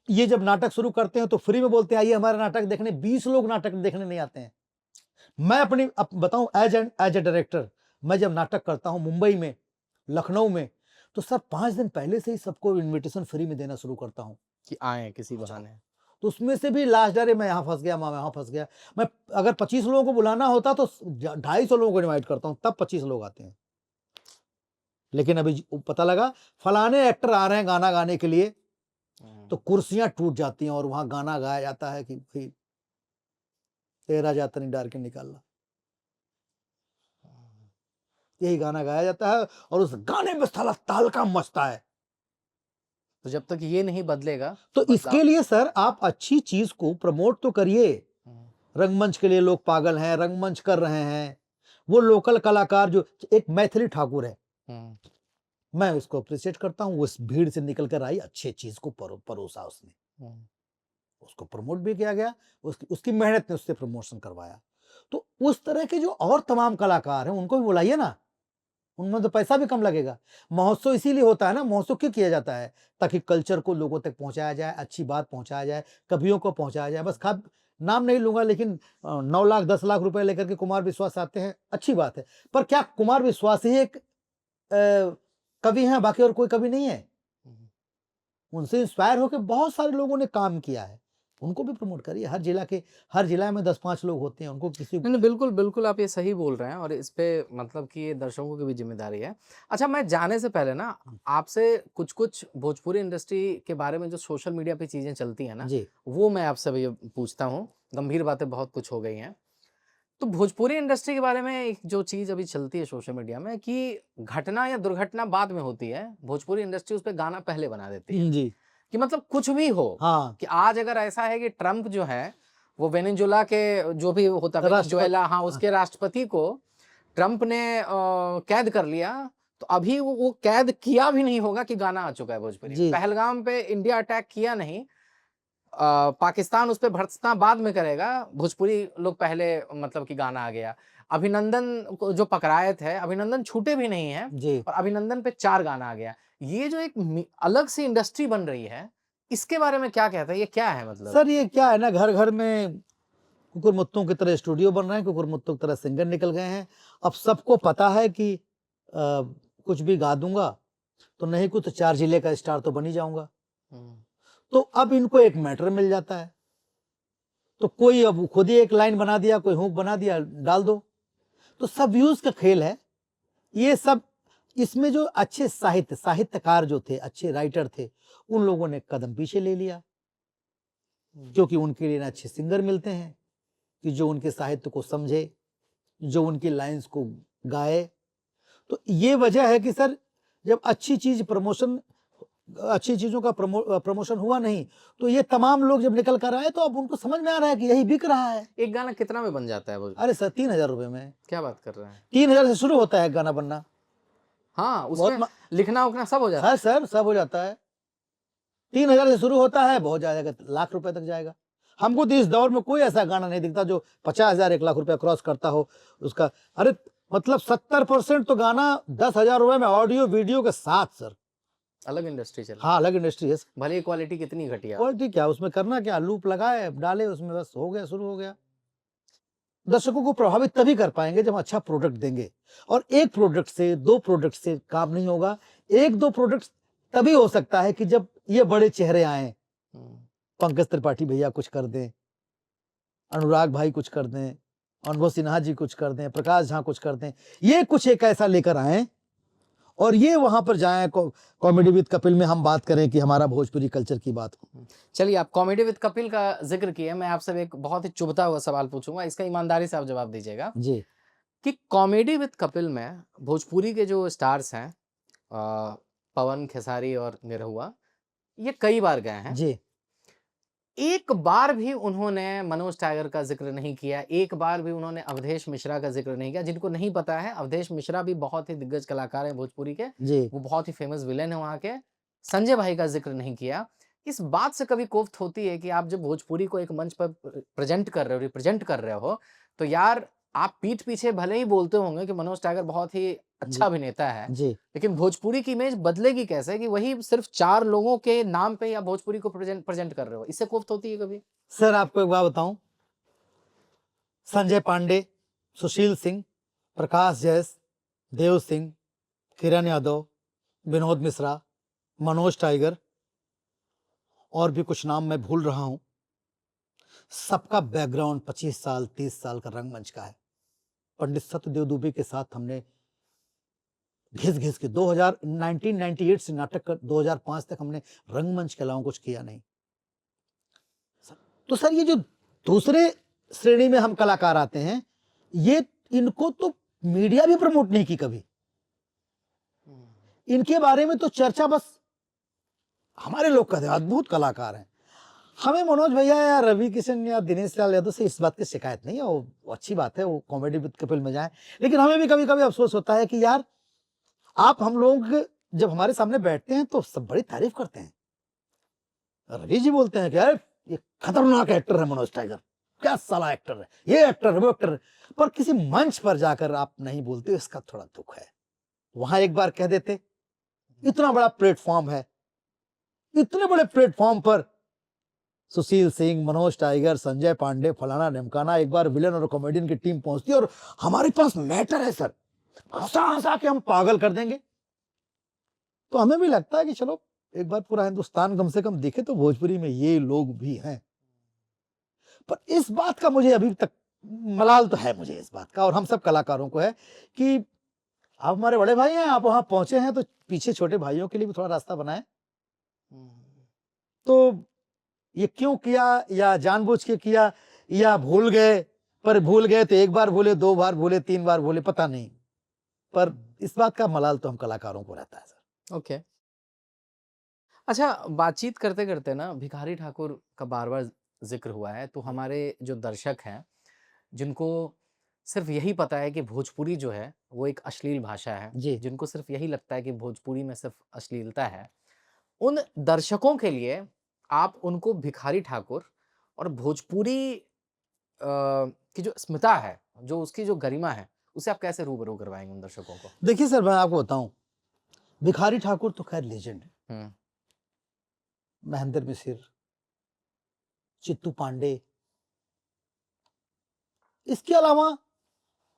ये जब नाटक शुरू करते हैं तो फ्री में बोलते हैं आइए हमारा नाटक देखने, 20 लोग नाटक देखने नहीं आते हैं। मैं अपनी बताऊं एज ए डायरेक्टर, मैं जब नाटक करता हूं मुंबई में, लखनऊ में, तो सर 5 दिन पहले से ही सबको इनविटेशन फ्री में देना शुरू करता हूं कि आए किसी बहाने। तो उसमें से भी लास्ट डर है मैं यहाँ फंस गया, मैं यहाँ फंस गया। मैं अगर 25 लोगों को बुलाना होता तो 250 लोगों को इनवाइट करता हूँ, तब 25 लोग आते हैं। लेकिन अभी पता लगा फलाने एक्टर आ रहे हैं गाना गाने के लिए, तो कुर्सियां टूट जाती हैं और वहां गाना गाया जाता है कि भाई तेरा जाता नहीं डार के निकालना, यही गाना गाया जाता है और उस गाने में साला तालका मचता है। तो जब तक ये नहीं बदलेगा तो इसके लिए सर आप अच्छी चीज को प्रमोट तो करिए। रंगमंच के लिए लोग पागल हैं, रंगमंच कर रहे हैं। वो लोकल कलाकार जो एक मैथिली ठाकुर है, मैं उसको अप्रिशिएट करता हूँ। उस भीड़ से निकल कर आई, अच्छी चीज को परोसा उसने, उसको प्रमोट भी किया गया, उसकी मेहनत ने उससे प्रमोशन करवाया। तो उस तरह के जो और तमाम कलाकार हैं उनको भी बुलाइए ना, उनमें तो पैसा भी कम लगेगा। महोत्सव इसीलिए होता है ना, महोत्सव क्यों किया जाता है? ताकि कल्चर को लोगों तक पहुंचाया जाए, अच्छी बात पहुंचाया जाए, कवियों को पहुंचाया जाए। बस नाम नहीं लूंगा, लेकिन 9 लाख 10 लाख रुपए लेकर के कुमार विश्वास आते हैं, अच्छी बात है। पर क्या कुमार विश्वास ही एक कवि हैं, बाकी और कोई कवि नहीं है? उनसे इंस्पायर होकर बहुत सारे लोगों ने काम किया है, उनको भी प्रमोट करिए। हर जिला में 10-5 लोग होते हैं, उनको किसी नहीं, बिल्कुल बिल्कुल आप ये सही बोल रहे हैं और इस पे मतलब कि ये दर्शकों की भी जिम्मेदारी है। अच्छा, मैं जाने से पहले ना आपसे कुछ भोजपुरी इंडस्ट्री के बारे में जो सोशल मीडिया पे चीजें चलती हैं ना, वो मैं आपसे भी पूछता हूँ। गंभीर बातें बहुत कुछ हो गई हैं, तो भोजपुरी इंडस्ट्री के बारे में एक जो चीज अभी चलती है सोशल मीडिया में कि घटना या दुर्घटना बाद में होती है, भोजपुरी इंडस्ट्री उस पर गाना पहले बना देती है। जी, कि मतलब कुछ भी हो, कि आज अगर ऐसा है कि ट्रम्प जो है वो वेनेजुएला के जो भी होता है वेनेजुएला, हाँ, उसके राष्ट्रपति को ट्रम्प ने कैद कर लिया, तो अभी वो कैद किया भी नहीं होगा कि गाना आ चुका है भोजपुरी। पहलगाम पे इंडिया अटैक किया नहीं, पाकिस्तान उस पर भर्त्सना बाद में करेगा, भोजपुरी लोग पहले मतलब कि गाना आ गया। अभिनंदन को जो पकड़ाए थे, अभिनंदन छूटे भी नहीं है और अभिनंदन पे 4 गाना आ गया। ये जो एक अलग सी इंडस्ट्री बन रही है, इसके बारे में क्या कहता है? ये क्या है मतलब? सर ये क्या है ना, घर घर में कुकुरमुत्तों की तरह स्टूडियो बन रहे हैं, कुकुरमुत्तों की तरह सिंगर निकल गए हैं। अब सबको पता है कि कुछ भी गा दूंगा तो नहीं कुछ तो 4 जिले का स्टार तो बन ही जाऊंगा। तो अब इनको एक मैटर मिल जाता है, तो कोई अब खुद ही एक लाइन बना दिया, कोई हुक बना दिया, डाल दो। तो सब व्यूज का खेल है ये सब। इसमें जो अच्छे साहित्यकार जो थे, अच्छे राइटर थे, उन लोगों ने कदम पीछे ले लिया, क्योंकि उनके लिए अच्छे सिंगर मिलते हैं कि जो उनके साहित्य को समझे, जो उनकी लाइंस को गाए। तो ये वजह है कि सर जब अच्छी चीजों का प्रमोशन हुआ नहीं, तो ये तमाम लोग जब निकल कर आए तो अब उनको समझ में आ रहा है कि यही बिक रहा है। एक गाना कितना में बन जाता है वो? अरे सर 3,000 रुपए में। क्या बात कर रहे हैं? 3,000 से शुरू होता है गाना बनना। हाँ, उसमें लिखना उखना सब हो जाता है सर, सब हो जाता है। 3,000 से शुरू होता है, बहुत जाएगा लाख रुपए तक जाएगा। हमको तो इस दौर में कोई ऐसा गाना नहीं दिखता जो 50,000 1 लाख रुपया क्रॉस करता हो उसका। अरे मतलब 70% तो गाना 10,000 रुपए में ऑडियो वीडियो के साथ सर। अलग इंडस्ट्री चल। हाँ, अलग इंडस्ट्री है। भले क्वालिटी कितनी घटिया, क्वालिटी क्या, उसमें करना क्या, लूप लगाए डाले उसमें, बस हो गया, शुरू हो गया। दर्शकों को प्रभावित तभी कर पाएंगे जब अच्छा प्रोडक्ट देंगे, और एक प्रोडक्ट से 2 प्रोडक्ट से काम नहीं होगा। 1-2 प्रोडक्ट तभी हो सकता है कि जब ये बड़े चेहरे आए, पंकज त्रिपाठी भैया कुछ कर दें, अनुराग भाई कुछ कर दें, अनुभव सिन्हा जी कुछ कर दें, प्रकाश झा कुछ कर दें, ये कुछ एक ऐसा लेकर आए और ये वहां पर जाएं। कॉमेडी विद कपिल में हम बात करें कि हमारा भोजपुरी कल्चर की बात। चलिए, आप कॉमेडी विद कपिल का जिक्र किए, मैं आपसे एक बहुत ही चुभता हुआ सवाल पूछूंगा, इसका ईमानदारी से आप जवाब दीजिएगा जी, कि कॉमेडी विद कपिल में भोजपुरी के जो स्टार्स हैं, पवन खेसारी और निरहुआ, ये कई बार गए हैं जी। एक बार भी उन्होंने मनोज टाइगर का जिक्र नहीं किया, एक बार भी उन्होंने अवधेश मिश्रा का जिक्र नहीं किया। जिनको नहीं पता है, अवधेश मिश्रा भी बहुत ही दिग्गज कलाकार हैं भोजपुरी के जी। वो बहुत ही फेमस विलेन है वहाँ के। संजय भाई का जिक्र नहीं किया। इस बात से कभी कोफ्त होती है कि आप जब भोजपुरी को एक मंच पर प्रेजेंट कर रहे हो, रिप्रेजेंट कर रहे हो, तो यार आप पीठ पीछे भले ही बोलते होंगे कि मनोज टाइगर बहुत ही अच्छा अभिनेता है, जी लेकिन भोजपुरी की इमेज बदलेगी कैसे कि वही सिर्फ 4 लोगों के नाम पे या भोजपुरी को प्रेजेंट कर रहे हो? इससे कोफ्त होती है कभी? सर, आपको एक बात बताऊं, संजय पांडे, सुशील सिंह, प्रकाश जैस, देव सिंह, किरण यादव, विनोद मिश्रा, मनोज टाइगर और भी कुछ नाम मैं भूल रहा हूं, सबका बैकग्राउंड 25 साल 30 साल का रंगमंच का है। पंडित सत्यदेव दुबे के साथ हमने घिस घिस के 1998 से नाटक कर 2005 तक हमने रंगमंच के अलावा कुछ किया नहीं। तो सर, ये जो दूसरे श्रेणी में हम कलाकार आते हैं, ये इनको तो मीडिया भी प्रमोट नहीं की कभी। इनके बारे में तो चर्चा बस हमारे लोग कहते हैं अद्भुत कलाकार हैं। हमें मनोज भैया या रवि किशन या दिनेश लाल यादव से इस बात की शिकायत नहीं है, वो अच्छी बात है, वो कॉमेडी विद कपिल में जाए। लेकिन हमें भी कभी कभी अफसोस होता है कि यार, आप हम लोग जब हमारे सामने बैठते हैं तो सब बड़ी तारीफ करते हैं। रवि जी बोलते हैं कि यार ये खतरनाक एक्टर है मनोज टाइगर, क्या साला एक्टर है, ये एक्टर है वो एक्टर है, पर किसी मंच पर जाकर आप नहीं बोलते, इसका थोड़ा दुख है। वहां एक बार कह देते, इतना बड़ा प्लेटफॉर्म है, इतने बड़े प्लेटफॉर्म पर सुशील सिंह, मनोज टाइगर, संजय पांडे, फलाना ढिमकाना, एक बार विलन और कॉमेडियन की टीम पहुंचती है और हमारे पास मैटर है सर, हंसा हंसा के हम पागल कर देंगे। तो हमें भी लगता है कि चलो एक बार पूरा हिंदुस्तान कम से कम दिखे तो भोजपुरी में ये लोग भी हैं। पर इस बात का मुझे अभी तक मलाल तो है, मुझे इस बात का, और हम सब कलाकारों को है कि आप हमारे बड़े भाई हैं, आप वहां पहुंचे हैं तो पीछे छोटे भाइयों के लिए भी थोड़ा रास्ता बनाएं। तो ये क्यों किया, या जानबूझ के किया, या भूल गए, पर भूल गए तो एक बार भूले, 2 बार भूले, 3 बार भूले, पता नहीं, पर इस बात का मलाल तो हम कलाकारों को रहता है सर। ओके। अच्छा, बातचीत करते करते ना भिखारी ठाकुर का बार बार जिक्र हुआ है, तो हमारे जो दर्शक हैं जिनको सिर्फ यही पता है कि भोजपुरी जो है वो एक अश्लील भाषा है, जी जिनको सिर्फ यही लगता है कि भोजपुरी में सिर्फ अश्लीलता है, उन दर्शकों के लिए आप उनको भिखारी ठाकुर और भोजपुरी की जो अस्मिता है, जो उसकी जो गरिमा है, उसे आप कैसे रूबरू करवाएंगे उन दर्शकों को? देखिए सर, मैं आपको बताऊं, भिखारी ठाकुर तो खैर लेजेंड है, महेंद्र मिसिर, चित्तू पांडे, इसके अलावा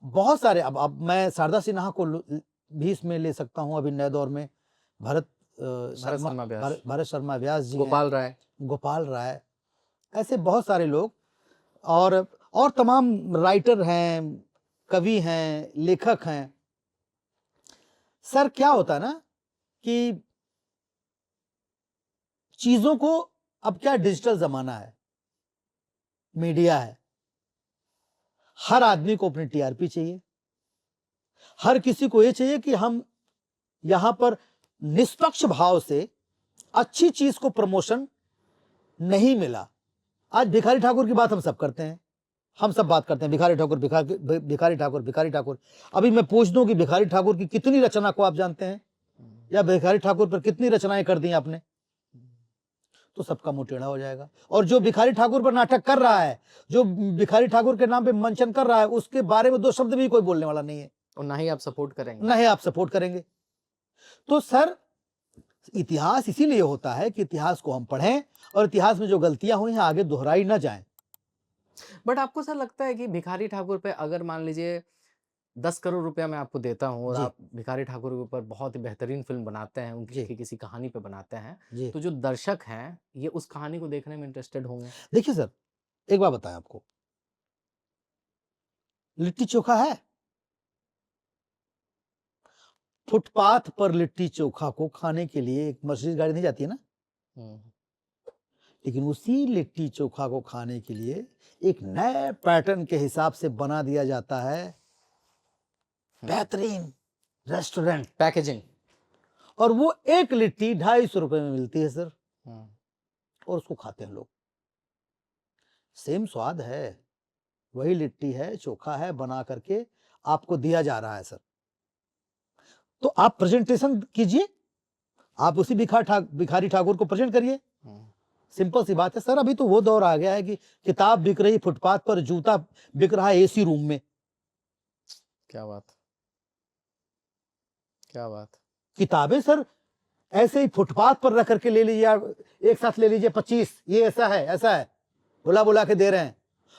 बहुत सारे, अब मैं शारदा सिन्हा को भी इसमें ले सकता हूं, अभी नए दौर में भरत शर्मा व्यास जी, गोपाल राय, ऐसे बहुत सारे लोग, और तमाम राइटर हैं, कवि हैं, लेखक हैं। सर, क्या होता है ना कि चीजों को, अब क्या डिजिटल जमाना है, मीडिया है, हर आदमी को अपनी टीआरपी चाहिए, हर किसी को ये चाहिए कि हम यहां पर निष्पक्ष भाव से अच्छी चीज को प्रमोशन नहीं मिला। आज भिखारी ठाकुर की बात हम सब करते हैं, हम सब बात करते हैं भिखारी ठाकुर, भिखारी ठाकुर, भिखारी ठाकुर। अभी मैं पूछ दूं कि भिखारी ठाकुर की कितनी रचना को आप जानते हैं, या भिखारी ठाकुर पर कितनी रचनाएं कर दी आपने, तो सबका मुंह टेढ़ा हो जाएगा। और जो भिखारी ठाकुर पर नाटक कर रहा है, जो भिखारी ठाकुर के नाम पे मंचन कर रहा है, उसके बारे में 2 शब्द भी कोई बोलने वाला नहीं है, और ना ही आप सपोर्ट करेंगे, ना ही आप सपोर्ट करेंगे। तो सर, इतिहास इसीलिए होता है कि इतिहास को हम पढ़ें और इतिहास में जो गलतियां हुई हैं आगे दोहराई ना जाएं। बट आपको सर लगता है कि भिखारी ठाकुर पे अगर मान लीजिए 10 करोड़ रुपया मैं आपको देता हूं और आप भिखारी ठाकुर के ऊपर बहुत ही बेहतरीन फिल्म बनाते हैं, उनकी किसी कहानी पे बनाते हैं, तो जो दर्शक हैं ये उस कहानी को देखने में इंटरेस्टेड होंगे? देखिए सर, एक बात बताएं आपको, लिट्टी चोखा है, फुटपाथ पर लिट्टी चोखा को खाने के लिए एक मर्सिडीज गाड़ी नहीं जाती है ना, लेकिन उसी लिट्टी चोखा को खाने के लिए एक नए पैटर्न के हिसाब से बना दिया जाता है, बेहतरीन रेस्टोरेंट पैकेजिंग, और वो एक लिट्टी 250 रुपए में मिलती है सर, और उसको खाते हैं लोग। सेम स्वाद है, वही लिट्टी है, चोखा है, बना करके आपको दिया जा रहा है सर। तो आप प्रेजेंटेशन कीजिए, आप उसी भिखारी ठाकुर को प्रेजेंट करिए, सिंपल सी बात है सर। अभी तो वो दौर आ गया है कि किताब बिक रही फुटपाथ पर, जूता बिक रहा है एसी रूम में। क्या बात, क्या बात। किताबें सर ऐसे ही फुटपाथ पर रख करके ले लीजिए, आप एक साथ ले लीजिए 25, ये ऐसा है बुला बुला के दे रहे हैं।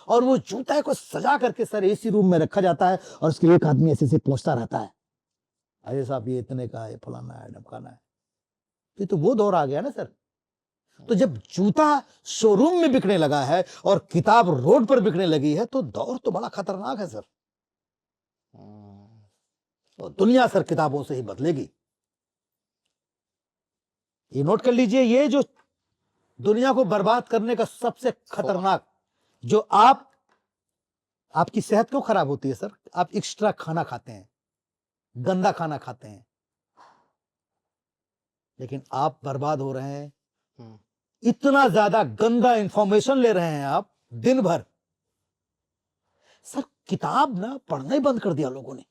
और वो जूता को सजा करके सर एसी रूम में रखा जाता है और उसके एक आदमी ऐसे पहुंचता रहता है, अरे साहब ये इतने का है, फलाना है, ढमकाना है। ये तो वो दौर आ गया ना सर। तो जब जूता शोरूम में बिकने लगा है और किताब रोड पर बिकने लगी है तो दौर तो बड़ा खतरनाक है सर। तो दुनिया सर किताबों से ही बदलेगी, ये नोट कर लीजिए। ये जो दुनिया को बर्बाद करने का सबसे खतरनाक, जो आपकी सेहत क्यों खराब होती है सर? आप एक्स्ट्रा खाना खाते हैं, गंदा खाना खाते हैं, लेकिन आप बर्बाद हो रहे हैं। इतना ज्यादा गंदा इंफॉर्मेशन ले रहे हैं आप दिन भर। सर किताब ना पढ़ना ही बंद कर दिया लोगों ने।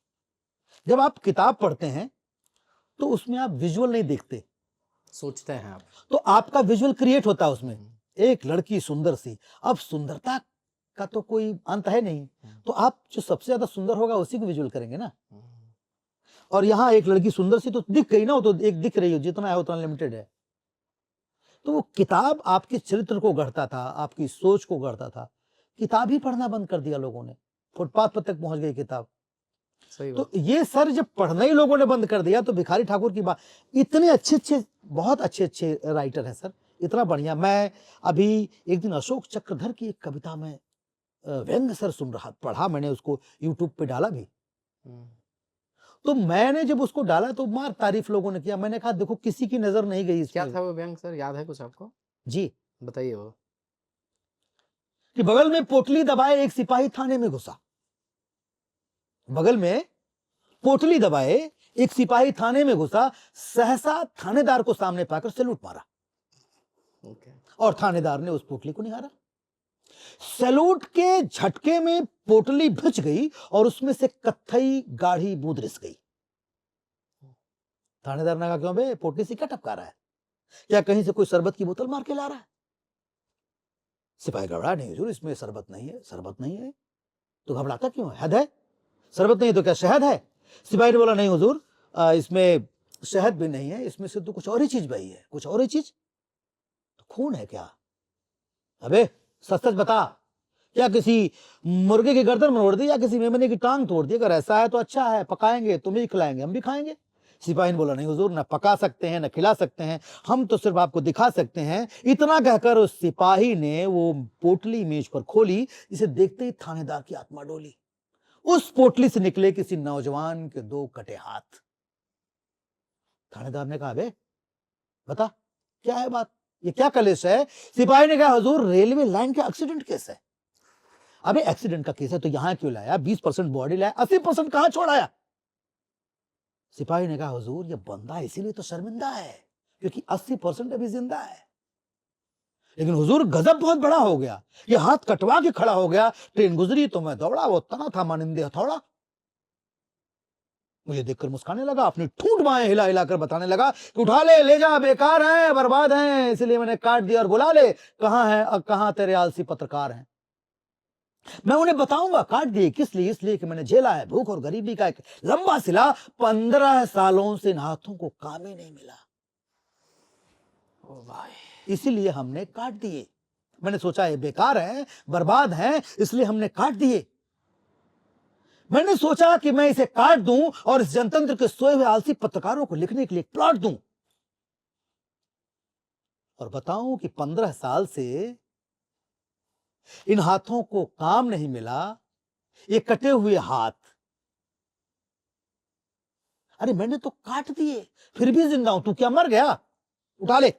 जब आप किताब पढ़ते हैं तो उसमें आप विजुअल नहीं देखते, सोचते हैं आप, तो आपका विजुअल क्रिएट होता है उसमें। एक लड़की सुंदर सी, अब सुंदरता का तो कोई अंत है नहीं, तो आप जो सबसे ज्यादा सुंदर होगा उसी को विजुअल करेंगे ना। और यहाँ एक लड़की सुंदर सी तो दिख गई ना, वो तो एक दिख रही हो, जितना है उतना लिमिटेड है। तो वो किताब आपके चरित्र को गढ़ता था, आपकी सोच को गढ़ता था। किताब ही पढ़ना बंद कर दिया लोगों ने, फुटपाथ पर तक पहुंच गई किताब। सही तो बात। ये सर जब पढ़ना ही लोगों ने बंद कर दिया तो भिखारी ठाकुर की बात, इतने अच्छे बहुत अच्छे राइटर हैं सर, इतना बढ़िया। मैं अभी एक दिन अशोक चक्रधर की एक कविता में व्यंग सर पढ़ा, मैंने उसको यूट्यूब पे डाला भी। तो मैंने जब उसको डाला तो मार तारीफ लोगों ने किया। मैंने कहा देखो किसी की नजर नहीं गई इस क्या पे। था वो व्यंग सर, याद है कुछ आपको? जी, बताइए। वो कि बगल में पोटली दबाए एक सिपाही थाने में घुसा, बगल में पोटली दबाए एक सिपाही थाने में घुसा, सहसा थानेदार को सामने पाकर सैल्यूट मारा। और थानेदार ने उस पोटली को निहारा। सैल्यूट के झटके में पोटली भिज गई और उसमें से कत्थई गाढ़ी बूंद रिस गई। थानेदार ने कहा क्यों बे, पोटली से क्या टपका रहा है? क्या कहीं से कोई शरबत की बोतल मार के ला रहा है? सिपाही घबरा, नहीं हुजूर इसमें शरबत नहीं है, शरबत नहीं है। तो घबराता क्यों है? हद है, शरबत नहीं तो क्या शहद है? सिपाही ने बोला नहीं हुजूर, इसमें शहद भी नहीं है, इसमें से तो कुछ और ही चीज बही है। कुछ और ही चीज? तो खून है क्या? अबे सच सच बता, क्या किसी मुर्गे की गर्दन मरोड़ दी या किसी मेमने की टांग तोड़ दी? अगर ऐसा है तो अच्छा है, पकाएंगे, तुम्हें भी खिलाएंगे, हम भी खाएंगे। सिपाही ने बोला नहीं हुजूर, न पका सकते हैं न खिला सकते हैं, हम तो सिर्फ आपको दिखा सकते हैं। इतना कहकर उस सिपाही ने वो पोटली मेज पर खोली, जिसे देखते ही थानेदार की आत्मा डोली। उस पोटली से निकले किसी नौजवान के 2 कटे हाथ। थानेदार ने कहा बे बता क्या है बात, ये क्या कलेश है? सिपाही ने कहा हुजूर रेलवे लाइन का एक्सीडेंट केस है। अबे एक्सीडेंट का केस है तो यहां क्यों लाया? 20% बॉडी लाया, 80% कहां छोड़ाया? सिपाही ने कहा हुजूर ये बंदा इसीलिए तो शर्मिंदा है क्योंकि 80% अभी जिंदा है। लेकिन हुजूर गजब बहुत बड़ा हो गया, ये हाथ कटवा के खड़ा हो गया। ट्रेन गुजरी तो मैं दौड़ा, वो तना था मानिंदे हथौड़ा। मुझे देखकर मुस्कुराने लगा, अपनी ठूंठ बाहें हिला हिलाकर बताने लगा कि उठा ले जा, बेकार हैं, बर्बाद हैं, इसलिए मैंने काट दिया और बुला ले। कहां है और कहां तेरे आलसी पत्रकार हैं? मैं उन्हें बताऊंगा काट दिए किस लिए, इसलिए कि मैंने झेला है भूख और गरीबी का एक लंबा सिला। 15 सालों से इन हाथों को काम ही नहीं मिला, ओ भाई, इसीलिए हमने काट दिए। मैंने सोचा ये बेकार हैं, बर्बाद हैं, इसलिए हमने काट दिए। मैंने सोचा कि मैं इसे काट दूं और इस जनतंत्र के सोए हुए आलसी पत्रकारों को लिखने के लिए प्लॉट दूं और बताऊं कि 15 साल से इन हाथों को काम नहीं मिला। ये कटे हुए हाथ, अरे मैंने तो काट दिए फिर भी जिंदा हूं। तू क्या मर गया? उठा ले,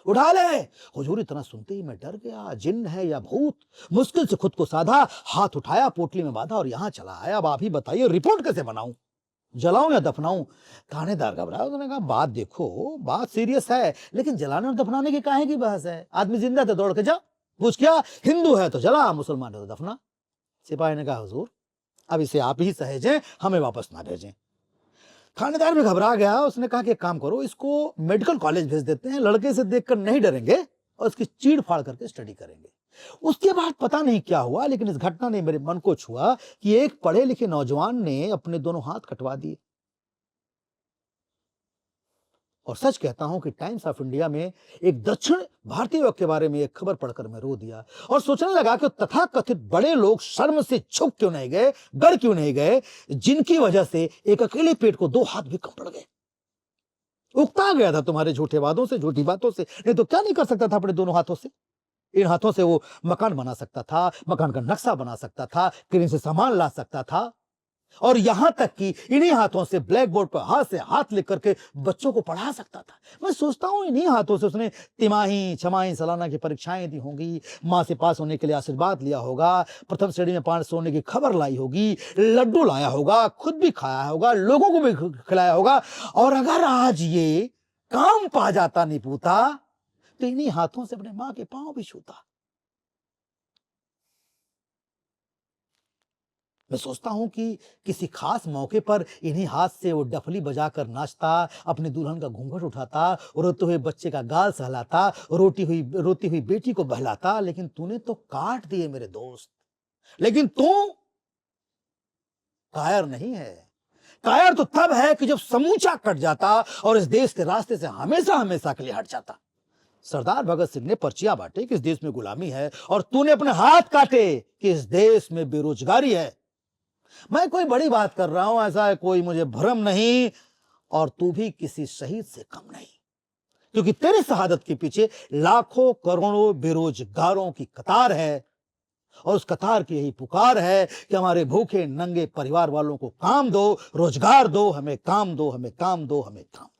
उठा ले। हुजूर इतना सुनते ही मैं डर गया, जिन्न है या भूत। मुश्किल से खुद को साधा, हाथ उठाया, पोटली में बांधा और यहां चला आया। अब आप ही बताइए रिपोर्ट कैसे बनाऊं, जलाऊं या दफनाऊं? थानेदार घबराया, उसने कहा बात देखो, बात सीरियस है, लेकिन जलाने और दफनाने की काहे की बहस है? आदमी जिंदा तो दौड़ के जा, पूछ क्या, हिंदू है तो जला, मुसलमान है तो दफना। सिपाही ने कहा हुजूर अब इसे आप ही सहेजें, हमें वापस ना भेजें। थानेदार भी घबरा गया, उसने कहा कि एक काम करो, इसको मेडिकल कॉलेज भेज देते हैं, लड़के से देखकर नहीं डरेंगे और इसकी चीड़ फाड़ करके स्टडी करेंगे। उसके बाद पता नहीं क्या हुआ, लेकिन इस घटना ने मेरे मन को छुआ कि एक पढ़े लिखे नौजवान ने अपने दोनों हाथ कटवा दिए। और सच कहता हूं कि टाइम्स ऑफ इंडिया में एक दक्षिण भारतीय युवक के बारे में एक खबर पढ़कर मैं रो दिया और सोचने लगा कि तथाकथित बड़े लोग शर्म से छुप क्यों नहीं गए, डर क्यों नहीं गए, जिनकी वजह से एक अकेले पेट को दो हाथ भी कम पड़ गए। उकता गया था तुम्हारे झूठे वादों से, झूठी बातों से। नहीं तो क्या नहीं कर सकता था अपने दोनों हाथों से। इन हाथों से वो मकान बना सकता था, मकान का नक्शा बना सकता था, क्रेन से सामान ला सकता था, और यहां तक कि इन्हीं हाथों से ब्लैक बोर्ड पर हाथ से हाथ लिख करके बच्चों को पढ़ा सकता था। मैं सोचता हूं इन्हीं हाथों से उसने तिमाही, छमाही, सालाना की परीक्षाएं दी होंगी, मां से पास होने के लिए आशीर्वाद लिया होगा, प्रथम श्रेणी में पास होने की खबर लाई होगी, लड्डू लाया होगा, खुद भी खाया होगा, लोगों को भी खिलाया होगा। और अगर आज ये काम पा जाता निपुता, तो इन्हीं हाथों से अपने मां के पांव भी छूता। मैं सोचता हूं कि किसी खास मौके पर इन्हीं हाथ से वो डफली बजाकर नाचता, अपनी दुल्हन का घूंघट उठाता, रोते हुए बच्चे का गाल सहलाता, रोती हुई बेटी को बहलाता। लेकिन तूने तो काट दिए मेरे दोस्त। लेकिन तू कायर नहीं है। कायर तो तब है कि जब समूचा कट जाता और इस देश के रास्ते से हमेशा हमेशा के लिए हट जाता। सरदार भगत सिंह ने पर्चियां बांटे कि इस देश में गुलामी है, और तूने अपने हाथ काटे कि इस देश में बेरोजगारी है। मैं कोई बड़ी बात कर रहा हूं, ऐसा है कोई मुझे भ्रम नहीं, और तू भी किसी शहीद से कम नहीं, क्योंकि तेरी शहादत के पीछे लाखों करोड़ों बेरोजगारों की कतार है। और उस कतार की यही पुकार है कि हमारे भूखे नंगे परिवार वालों को काम दो, रोजगार दो, हमें काम दो, हमें काम दो, हमें काम दो।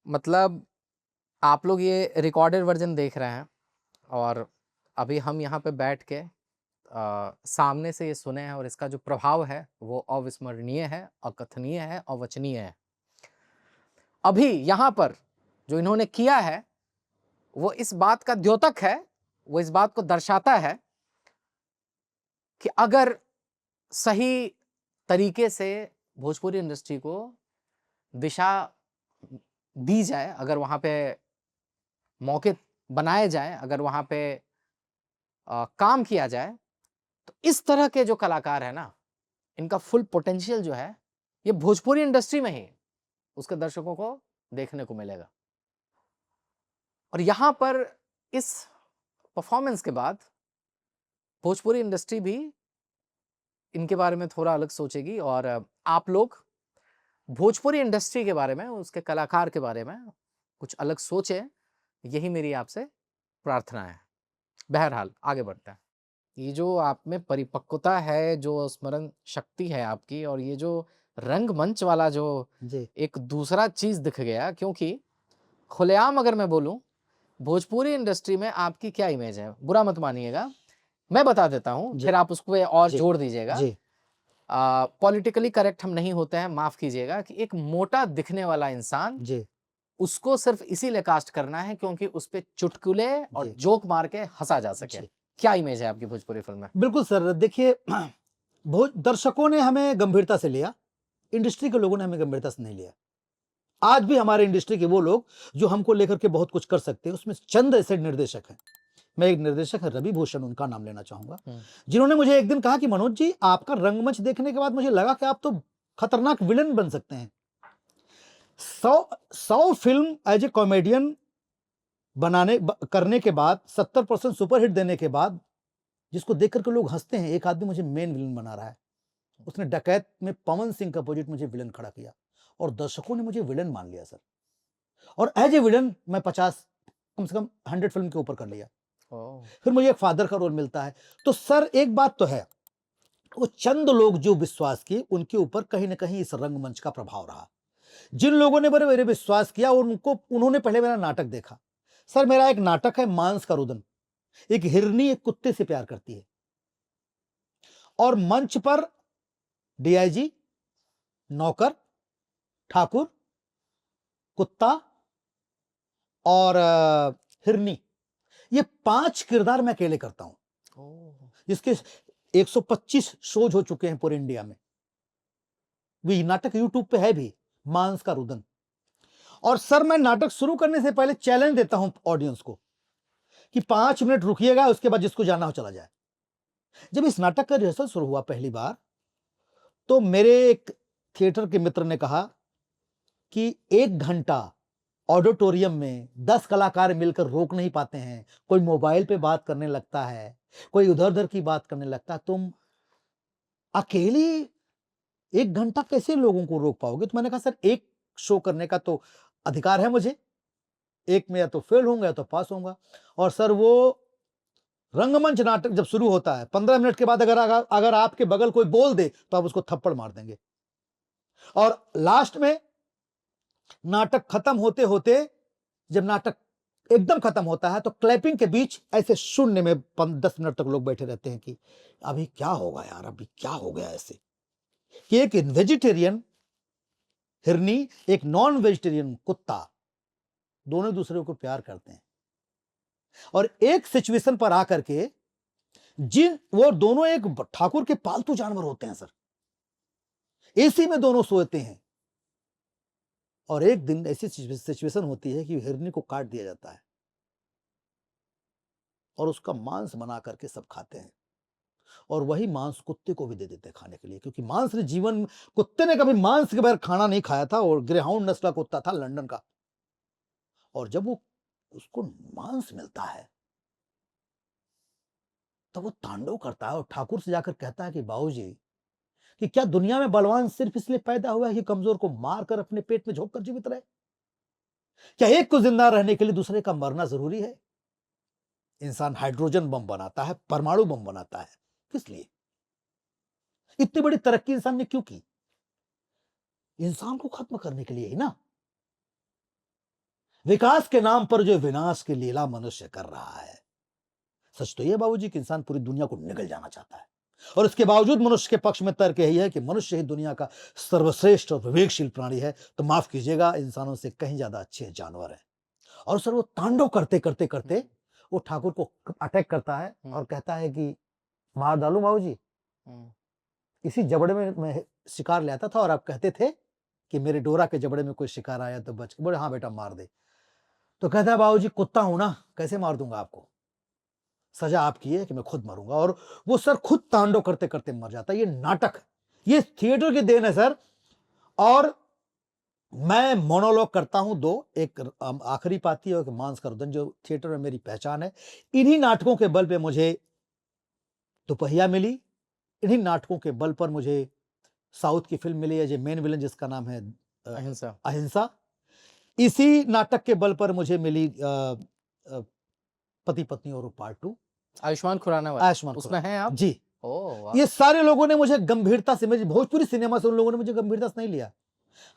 मतलब आप लोग ये रिकॉर्डेड वर्जन देख रहे हैं और अभी हम यहाँ पे बैठ के सामने से ये सुने हैं, और इसका जो प्रभाव है वो अविस्मरणीय है, अकथनीय है, अवचनीय है। अभी यहाँ पर जो इन्होंने किया है वो इस बात का द्योतक है, वो इस बात को दर्शाता है कि अगर सही तरीके से भोजपुरी इंडस्ट्री को दिशा दी जाए, अगर वहां पे मौके बनाए जाए, अगर वहां पे काम किया जाए, तो इस तरह के जो कलाकार है ना, इनका फुल पोटेंशियल जो है ये भोजपुरी इंडस्ट्री में ही उसके दर्शकों को देखने को मिलेगा। और यहां पर इस परफॉर्मेंस के बाद भोजपुरी इंडस्ट्री भी इनके बारे में थोड़ा अलग सोचेगी, और आप लोग भोजपुरी इंडस्ट्री के बारे में, उसके कलाकार के बारे में कुछ अलग सोचें, यही मेरी आपसे प्रार्थना है। बहरहाल आगे बढ़ते हैं। ये जो आप में परिपक्वता है, जो स्मरण शक्ति है आपकी, और ये जो रंगमंच वाला जो जी। एक दूसरा चीज दिख गया, क्योंकि खुलेआम अगर मैं बोलूं भोजपुरी इंडस्ट्री में आपकी क्या इमेज है, बुरा मत मानिएगा, मैं बता देता हूं, फिर आप उसको और जी। जोड़ दीजिएगा। जी। पॉलिटिकली करेक्ट हम नहीं होते हैं, माफ कीजिएगा, कि एक मोटा दिखने वाला इंसान, जी। उसको सिर्फ इसीलिए कास्ट करना है क्योंकि उस पे चुटकुले और जी। जोक मार के हंसा जा सके। जी। क्या इमेज है आपकी भोजपुरी फिल्म में? बिल्कुल सर, देखिए दर्शकों ने हमें गंभीरता से लिया, इंडस्ट्री के लोगों ने हमें गंभीरता से नहीं लिया। आज भी हमारे इंडस्ट्री के वो लोग जो हमको लेकर के बहुत कुछ कर सकते हैं, उसमें चंद ऐसे निर्देशक हैं। मैं एक निर्देशक है रवि भूषण, उनका नाम लेना चाहूंगा, जिन्होंने मुझे एक दिन कहा कि मनोज जी, आपका रंगमंच देखने के बाद मुझे लगा कि आप तो खतरनाक विलन बन सकते हैं। 100 फिल्म एज ए कॉमेडियन करने के बाद, 70% सुपरहिट देने के बाद, जिसको देख करके लोग हंसते हैं, एक आदमी मुझे मेन विलन बना रहा है। उसने डकैत में पवन सिंह का अपोजिट मुझे विलन खड़ा किया, और दर्शकों ने मुझे विलन मान लिया सर। और एज ए विलन मैं 50, कम से कम 100 फिल्म के ऊपर कर लिया। फिर मुझे एक फादर का रोल मिलता है। तो सर एक बात तो है, वो चंद लोग जो विश्वास किए, उनके ऊपर कहीं ना कहीं इस रंगमंच का प्रभाव रहा। जिन लोगों ने मेरे विश्वास किया, उन्होंने पहले मेरा नाटक देखा। सर मेरा एक नाटक है मांस का रुदन। एक हिरनी एक कुत्ते से प्यार करती है, और मंच पर डीआईजी, नौकर, ठाकुर, कुत्ता और हिरनी, ये 5 किरदार मैं अकेले करता हूं। जिसके 125 शोज हो चुके हैं पूरे इंडिया में। भी नाटक यूट्यूब पे है भी, मांस का रुदन। और सर मैं नाटक शुरू करने से पहले चैलेंज देता हूं ऑडियंस को कि 5 मिनट रुकिएगा, उसके बाद जिसको जाना हो चला जाए। जब इस नाटक का रिहर्सल शुरू हुआ पहली बार, तो मेरे एक थिएटर के मित्र ने कहा कि 1 घंटा ऑडिटोरियम में 10 कलाकार मिलकर रोक नहीं पाते हैं, कोई मोबाइल पे बात करने लगता है, कोई उधर उधर की बात करने लगता है, तुम अकेली 1 घंटा कैसे लोगों को रोक पाओगे? तो मैंने कहा सर, एक शो करने का तो अधिकार है मुझे, एक में या तो फेल होऊंगा या तो पास होऊंगा। और सर वो रंगमंच नाटक जब शुरू होता है 15 मिनट के बाद अगर आपके बगल कोई बोल दे तो आप उसको थप्पड़ मार देंगे। और लास्ट में नाटक खत्म होते होते, जब नाटक एकदम खत्म होता है तो क्लैपिंग के बीच ऐसे शून्य में 10 मिनट तक लोग बैठे रहते हैं कि अभी क्या होगा यार, अभी क्या हो गया। ऐसे कि एक वेजिटेरियन हिरनी, एक नॉन वेजिटेरियन कुत्ता, दोनों दूसरे को प्यार करते हैं, और एक सिचुएशन पर आकर के वो दोनों एक ठाकुर के पालतू जानवर होते हैं सर, एसी में दोनों सोते हैं, और एक दिन ऐसी सिचुएशन होती है कि हिरनी को काट दिया जाता है और उसका मांस बना करके सब खाते हैं, और वही मांस कुत्ते को भी दे देते हैं खाने के लिए, क्योंकि मांस ने जीवन, कुत्ते ने कभी मांस के बगैर खाना नहीं खाया था, और ग्रेहाउंड नस्ल का कुत्ता था लंदन का। और जब वो उसको मांस मिलता है तो वो तांडव करता है और ठाकुर से जाकर कहता है कि बाबूजी, कि क्या दुनिया में बलवान सिर्फ इसलिए पैदा हुआ है कि कमजोर को मारकर अपने पेट में झोंक कर जीवित रहे? क्या एक को जिंदा रहने के लिए दूसरे का मरना जरूरी है? इंसान हाइड्रोजन बम बनाता है, परमाणु बम बनाता है, किस लिए? इतनी बड़ी तरक्की इंसान ने क्यों की? इंसान को खत्म करने के लिए ही ना। विकास के नाम पर जो विनाश की लीला मनुष्य कर रहा है। सच तो यह बाबूजी कि इंसान पूरी दुनिया को निगल जाना चाहता है, और इसके बावजूद मनुष्य के पक्ष में तर्क यही है कि मनुष्य ही दुनिया का सर्वश्रेष्ठ और विवेकशील प्राणी है। तो माफ कीजिएगा, इंसानों से कहीं ज्यादा अच्छे जानवर है। और सर वो तांडव करते करते करते वो ठाकुर को अटैक करता है और कहता है कि मार डालूं बाबूजी, इसी जबड़े में मैं शिकार ले आता था और आप कहते थे कि मेरे डोरा के जबड़े में कोई शिकार आया तो बच। बोले हाँ बेटा मार दे। तो कहता है बाबूजी कुत्ता हूं ना, कैसे मार दूंगा आपको, सजा आपकी है कि मैं खुद मरूंगा। और वो सर खुद तांडव करते करते मर जाता है। ये नाटक, ये थिएटर की देन है सर। और मैं मोनोलॉग करता हूं 2, एक आखिरी पाती और एक मांस का रुदन, जो थिएटर में मेरी पहचान है। इन्हीं नाटकों के बल पे मुझे दोपहिया मिली, इन्हीं नाटकों के बल पर मुझे साउथ की फिल्म मिली है जो मेन विलन जिसका नाम है अहिंसा। इसी नाटक के बल पर मुझे मिली पति पत्नी और पार्ट 2, आयुष्मान खुराना उसमें हैं आप जी। ओह, ये सारे लोगों ने मुझे गंभीरता से, मेरी भोजपुरी सिनेमा से उन लोगों ने मुझे गंभीरता से नहीं लिया।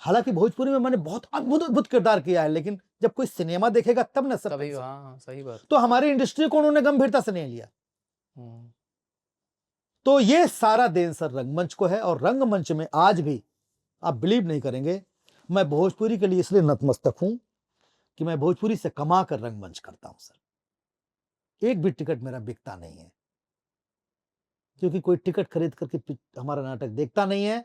हालांकि भोजपुरी में मैंने बहुत अद्भुत अद्भुत किरदार किया है, लेकिन जब कोई सिनेमा देखेगा तब ना सब, हाँ, सही बात। तो हमारी इंडस्ट्री को उन्होंने गंभीरता से नहीं लिया। तो ये सारा देन सर रंगमंच को है। और रंगमंच में आज भी आप बिलीव नहीं करेंगे, मैं भोजपुरी के लिए इसलिए नतमस्तक हूं कि मैं भोजपुरी से कमा कर रंगमंच करता हूं सर। एक भी टिकट मेरा बिकता नहीं है, क्योंकि कोई टिकट खरीद करके हमारा नाटक देखता नहीं है।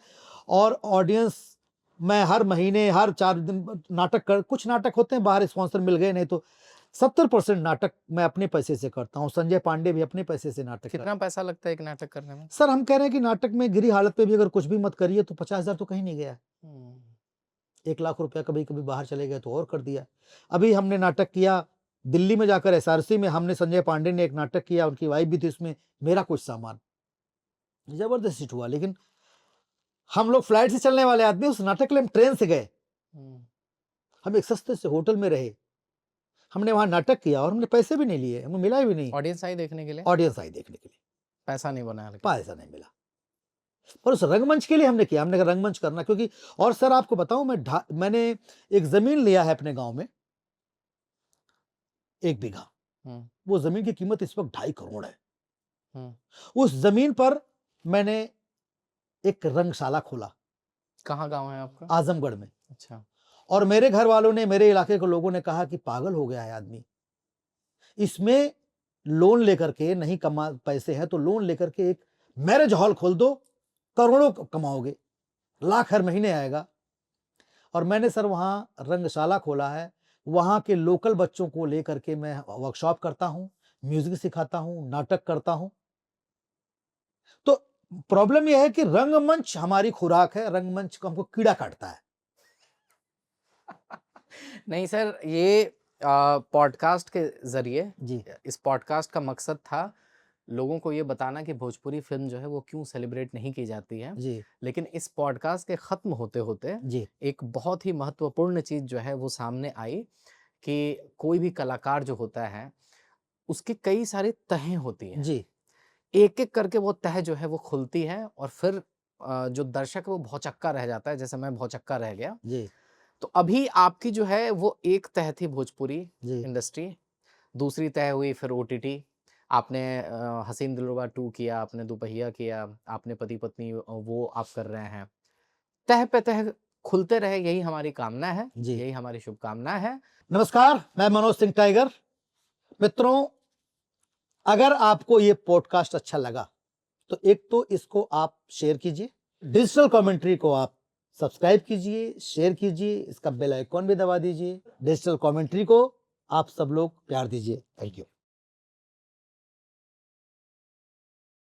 और ऑडियंस, मैं हर महीने, हर 4 दिन नाटक कुछ नाटक होते हैं बाहर स्पॉन्सर मिल गए, नहीं तो 70% नाटक मैं अपने पैसे से करता हूं। संजय पांडे भी अपने पैसे से नाटक। कितना पैसा लगता है एक नाटक करने में? सर हम कह रहे हैं कि नाटक में गिरी हालत पे भी अगर कुछ भी मत करिए तो 50,000 तो कहीं नहीं गया। 1 लाख रुपया कभी कभी बाहर चले गए तो और कर दिया। अभी हमने नाटक किया दिल्ली में जाकर, SRC में हमने, संजय पांडे ने एक नाटक किया, उनकी वाइफ भी थी उसमें, मेरा कुछ सामान, जबरदस्त हिट हुआ। लेकिन हम लोग फ्लाइट से चलने वाले आदमी, उस नाटक के लिए हम ट्रेन से गए, हम एक सस्ते से होटल में रहे, हमने वहां नाटक किया और हमने पैसे भी नहीं लिए, हमें मिला भी नहीं। ऑडियंस आई देखने के लिए? ऑडियंस आई देखने के लिए, पैसा नहीं बनाया, पैसा नहीं मिला। पर उस रंगमंच के लिए हमने किया, हमने रंगमंच करना, क्योंकि और सर आपको बताऊं, मैंने एक जमीन लिया है अपने गांव में, 1 बीघा। वो जमीन की कीमत इस वक्त 2.5 करोड़ है। उस जमीन पर मैंने एक रंगशाला खोला। कहाँ गांव है आपका? आजमगढ़ में। अच्छा। और मेरे घर वालों ने, मेरे इलाके के लोगों ने कहा कि पागल हो गया है आदमी, इसमें लोन लेकर के नहीं, कमा पैसे हैं तो लोन लेकर के एक मैरिज हॉल खोल दो, करोड़ों कमाओगे, लाख हर महीने आएगा। और मैंने सर वहाँ रंगशाला खोला है, वहाँ के लोकल बच्चों को लेकर के मैं वर्कशॉप करता हूँ, म्यूजिक सिखाता हूँ, नाटक करता हूँ। तो प्रॉब्लम यह है कि रंगमंच हमारी खुराक है, रंगमंच को हमको कीड़ा काटता है। नहीं सर, ये पॉडकास्ट के जरिए, जी इस पॉडकास्ट का मकसद था लोगों को ये बताना कि भोजपुरी फिल्म जो है वो क्यों सेलिब्रेट नहीं की जाती है। जी लेकिन इस पॉडकास्ट के ख़त्म होते होते जी एक बहुत ही महत्वपूर्ण चीज़ जो है वो सामने आई कि कोई भी कलाकार जो होता है उसकी कई सारी तहें होती हैं। जी एक एक करके वो तह जो है वो खुलती है और फिर जो दर्शक है वो भौचक्का रह जाता है, जैसे मैं भौचक्का रह गया। जी तो अभी आपकी जो है वो एक तह थी भोजपुरी जी इंडस्ट्री, दूसरी तह हुई फिर ओटीटी। आपने हसीन दिलरुबा 2 किया, आपने दुपहिया किया, आपने पति पत्नी वो आप कर रहे हैं। तह पे तह खुलते रहे, यही हमारी कामना है, जी। यही हमारी शुभकामना है। नमस्कार, मैं मनोज सिंह टाइगर। मित्रों, अगर आपको ये पॉडकास्ट अच्छा लगा तो एक तो इसको आप शेयर कीजिए, डिजिटल कमेंट्री को आप सब्सक्राइब कीजिए, शेयर कीजिए, इसका बेल आइकॉन भी दबा दीजिए। डिजिटल कमेंट्री को आप सब लोग प्यार दीजिए। Thank you.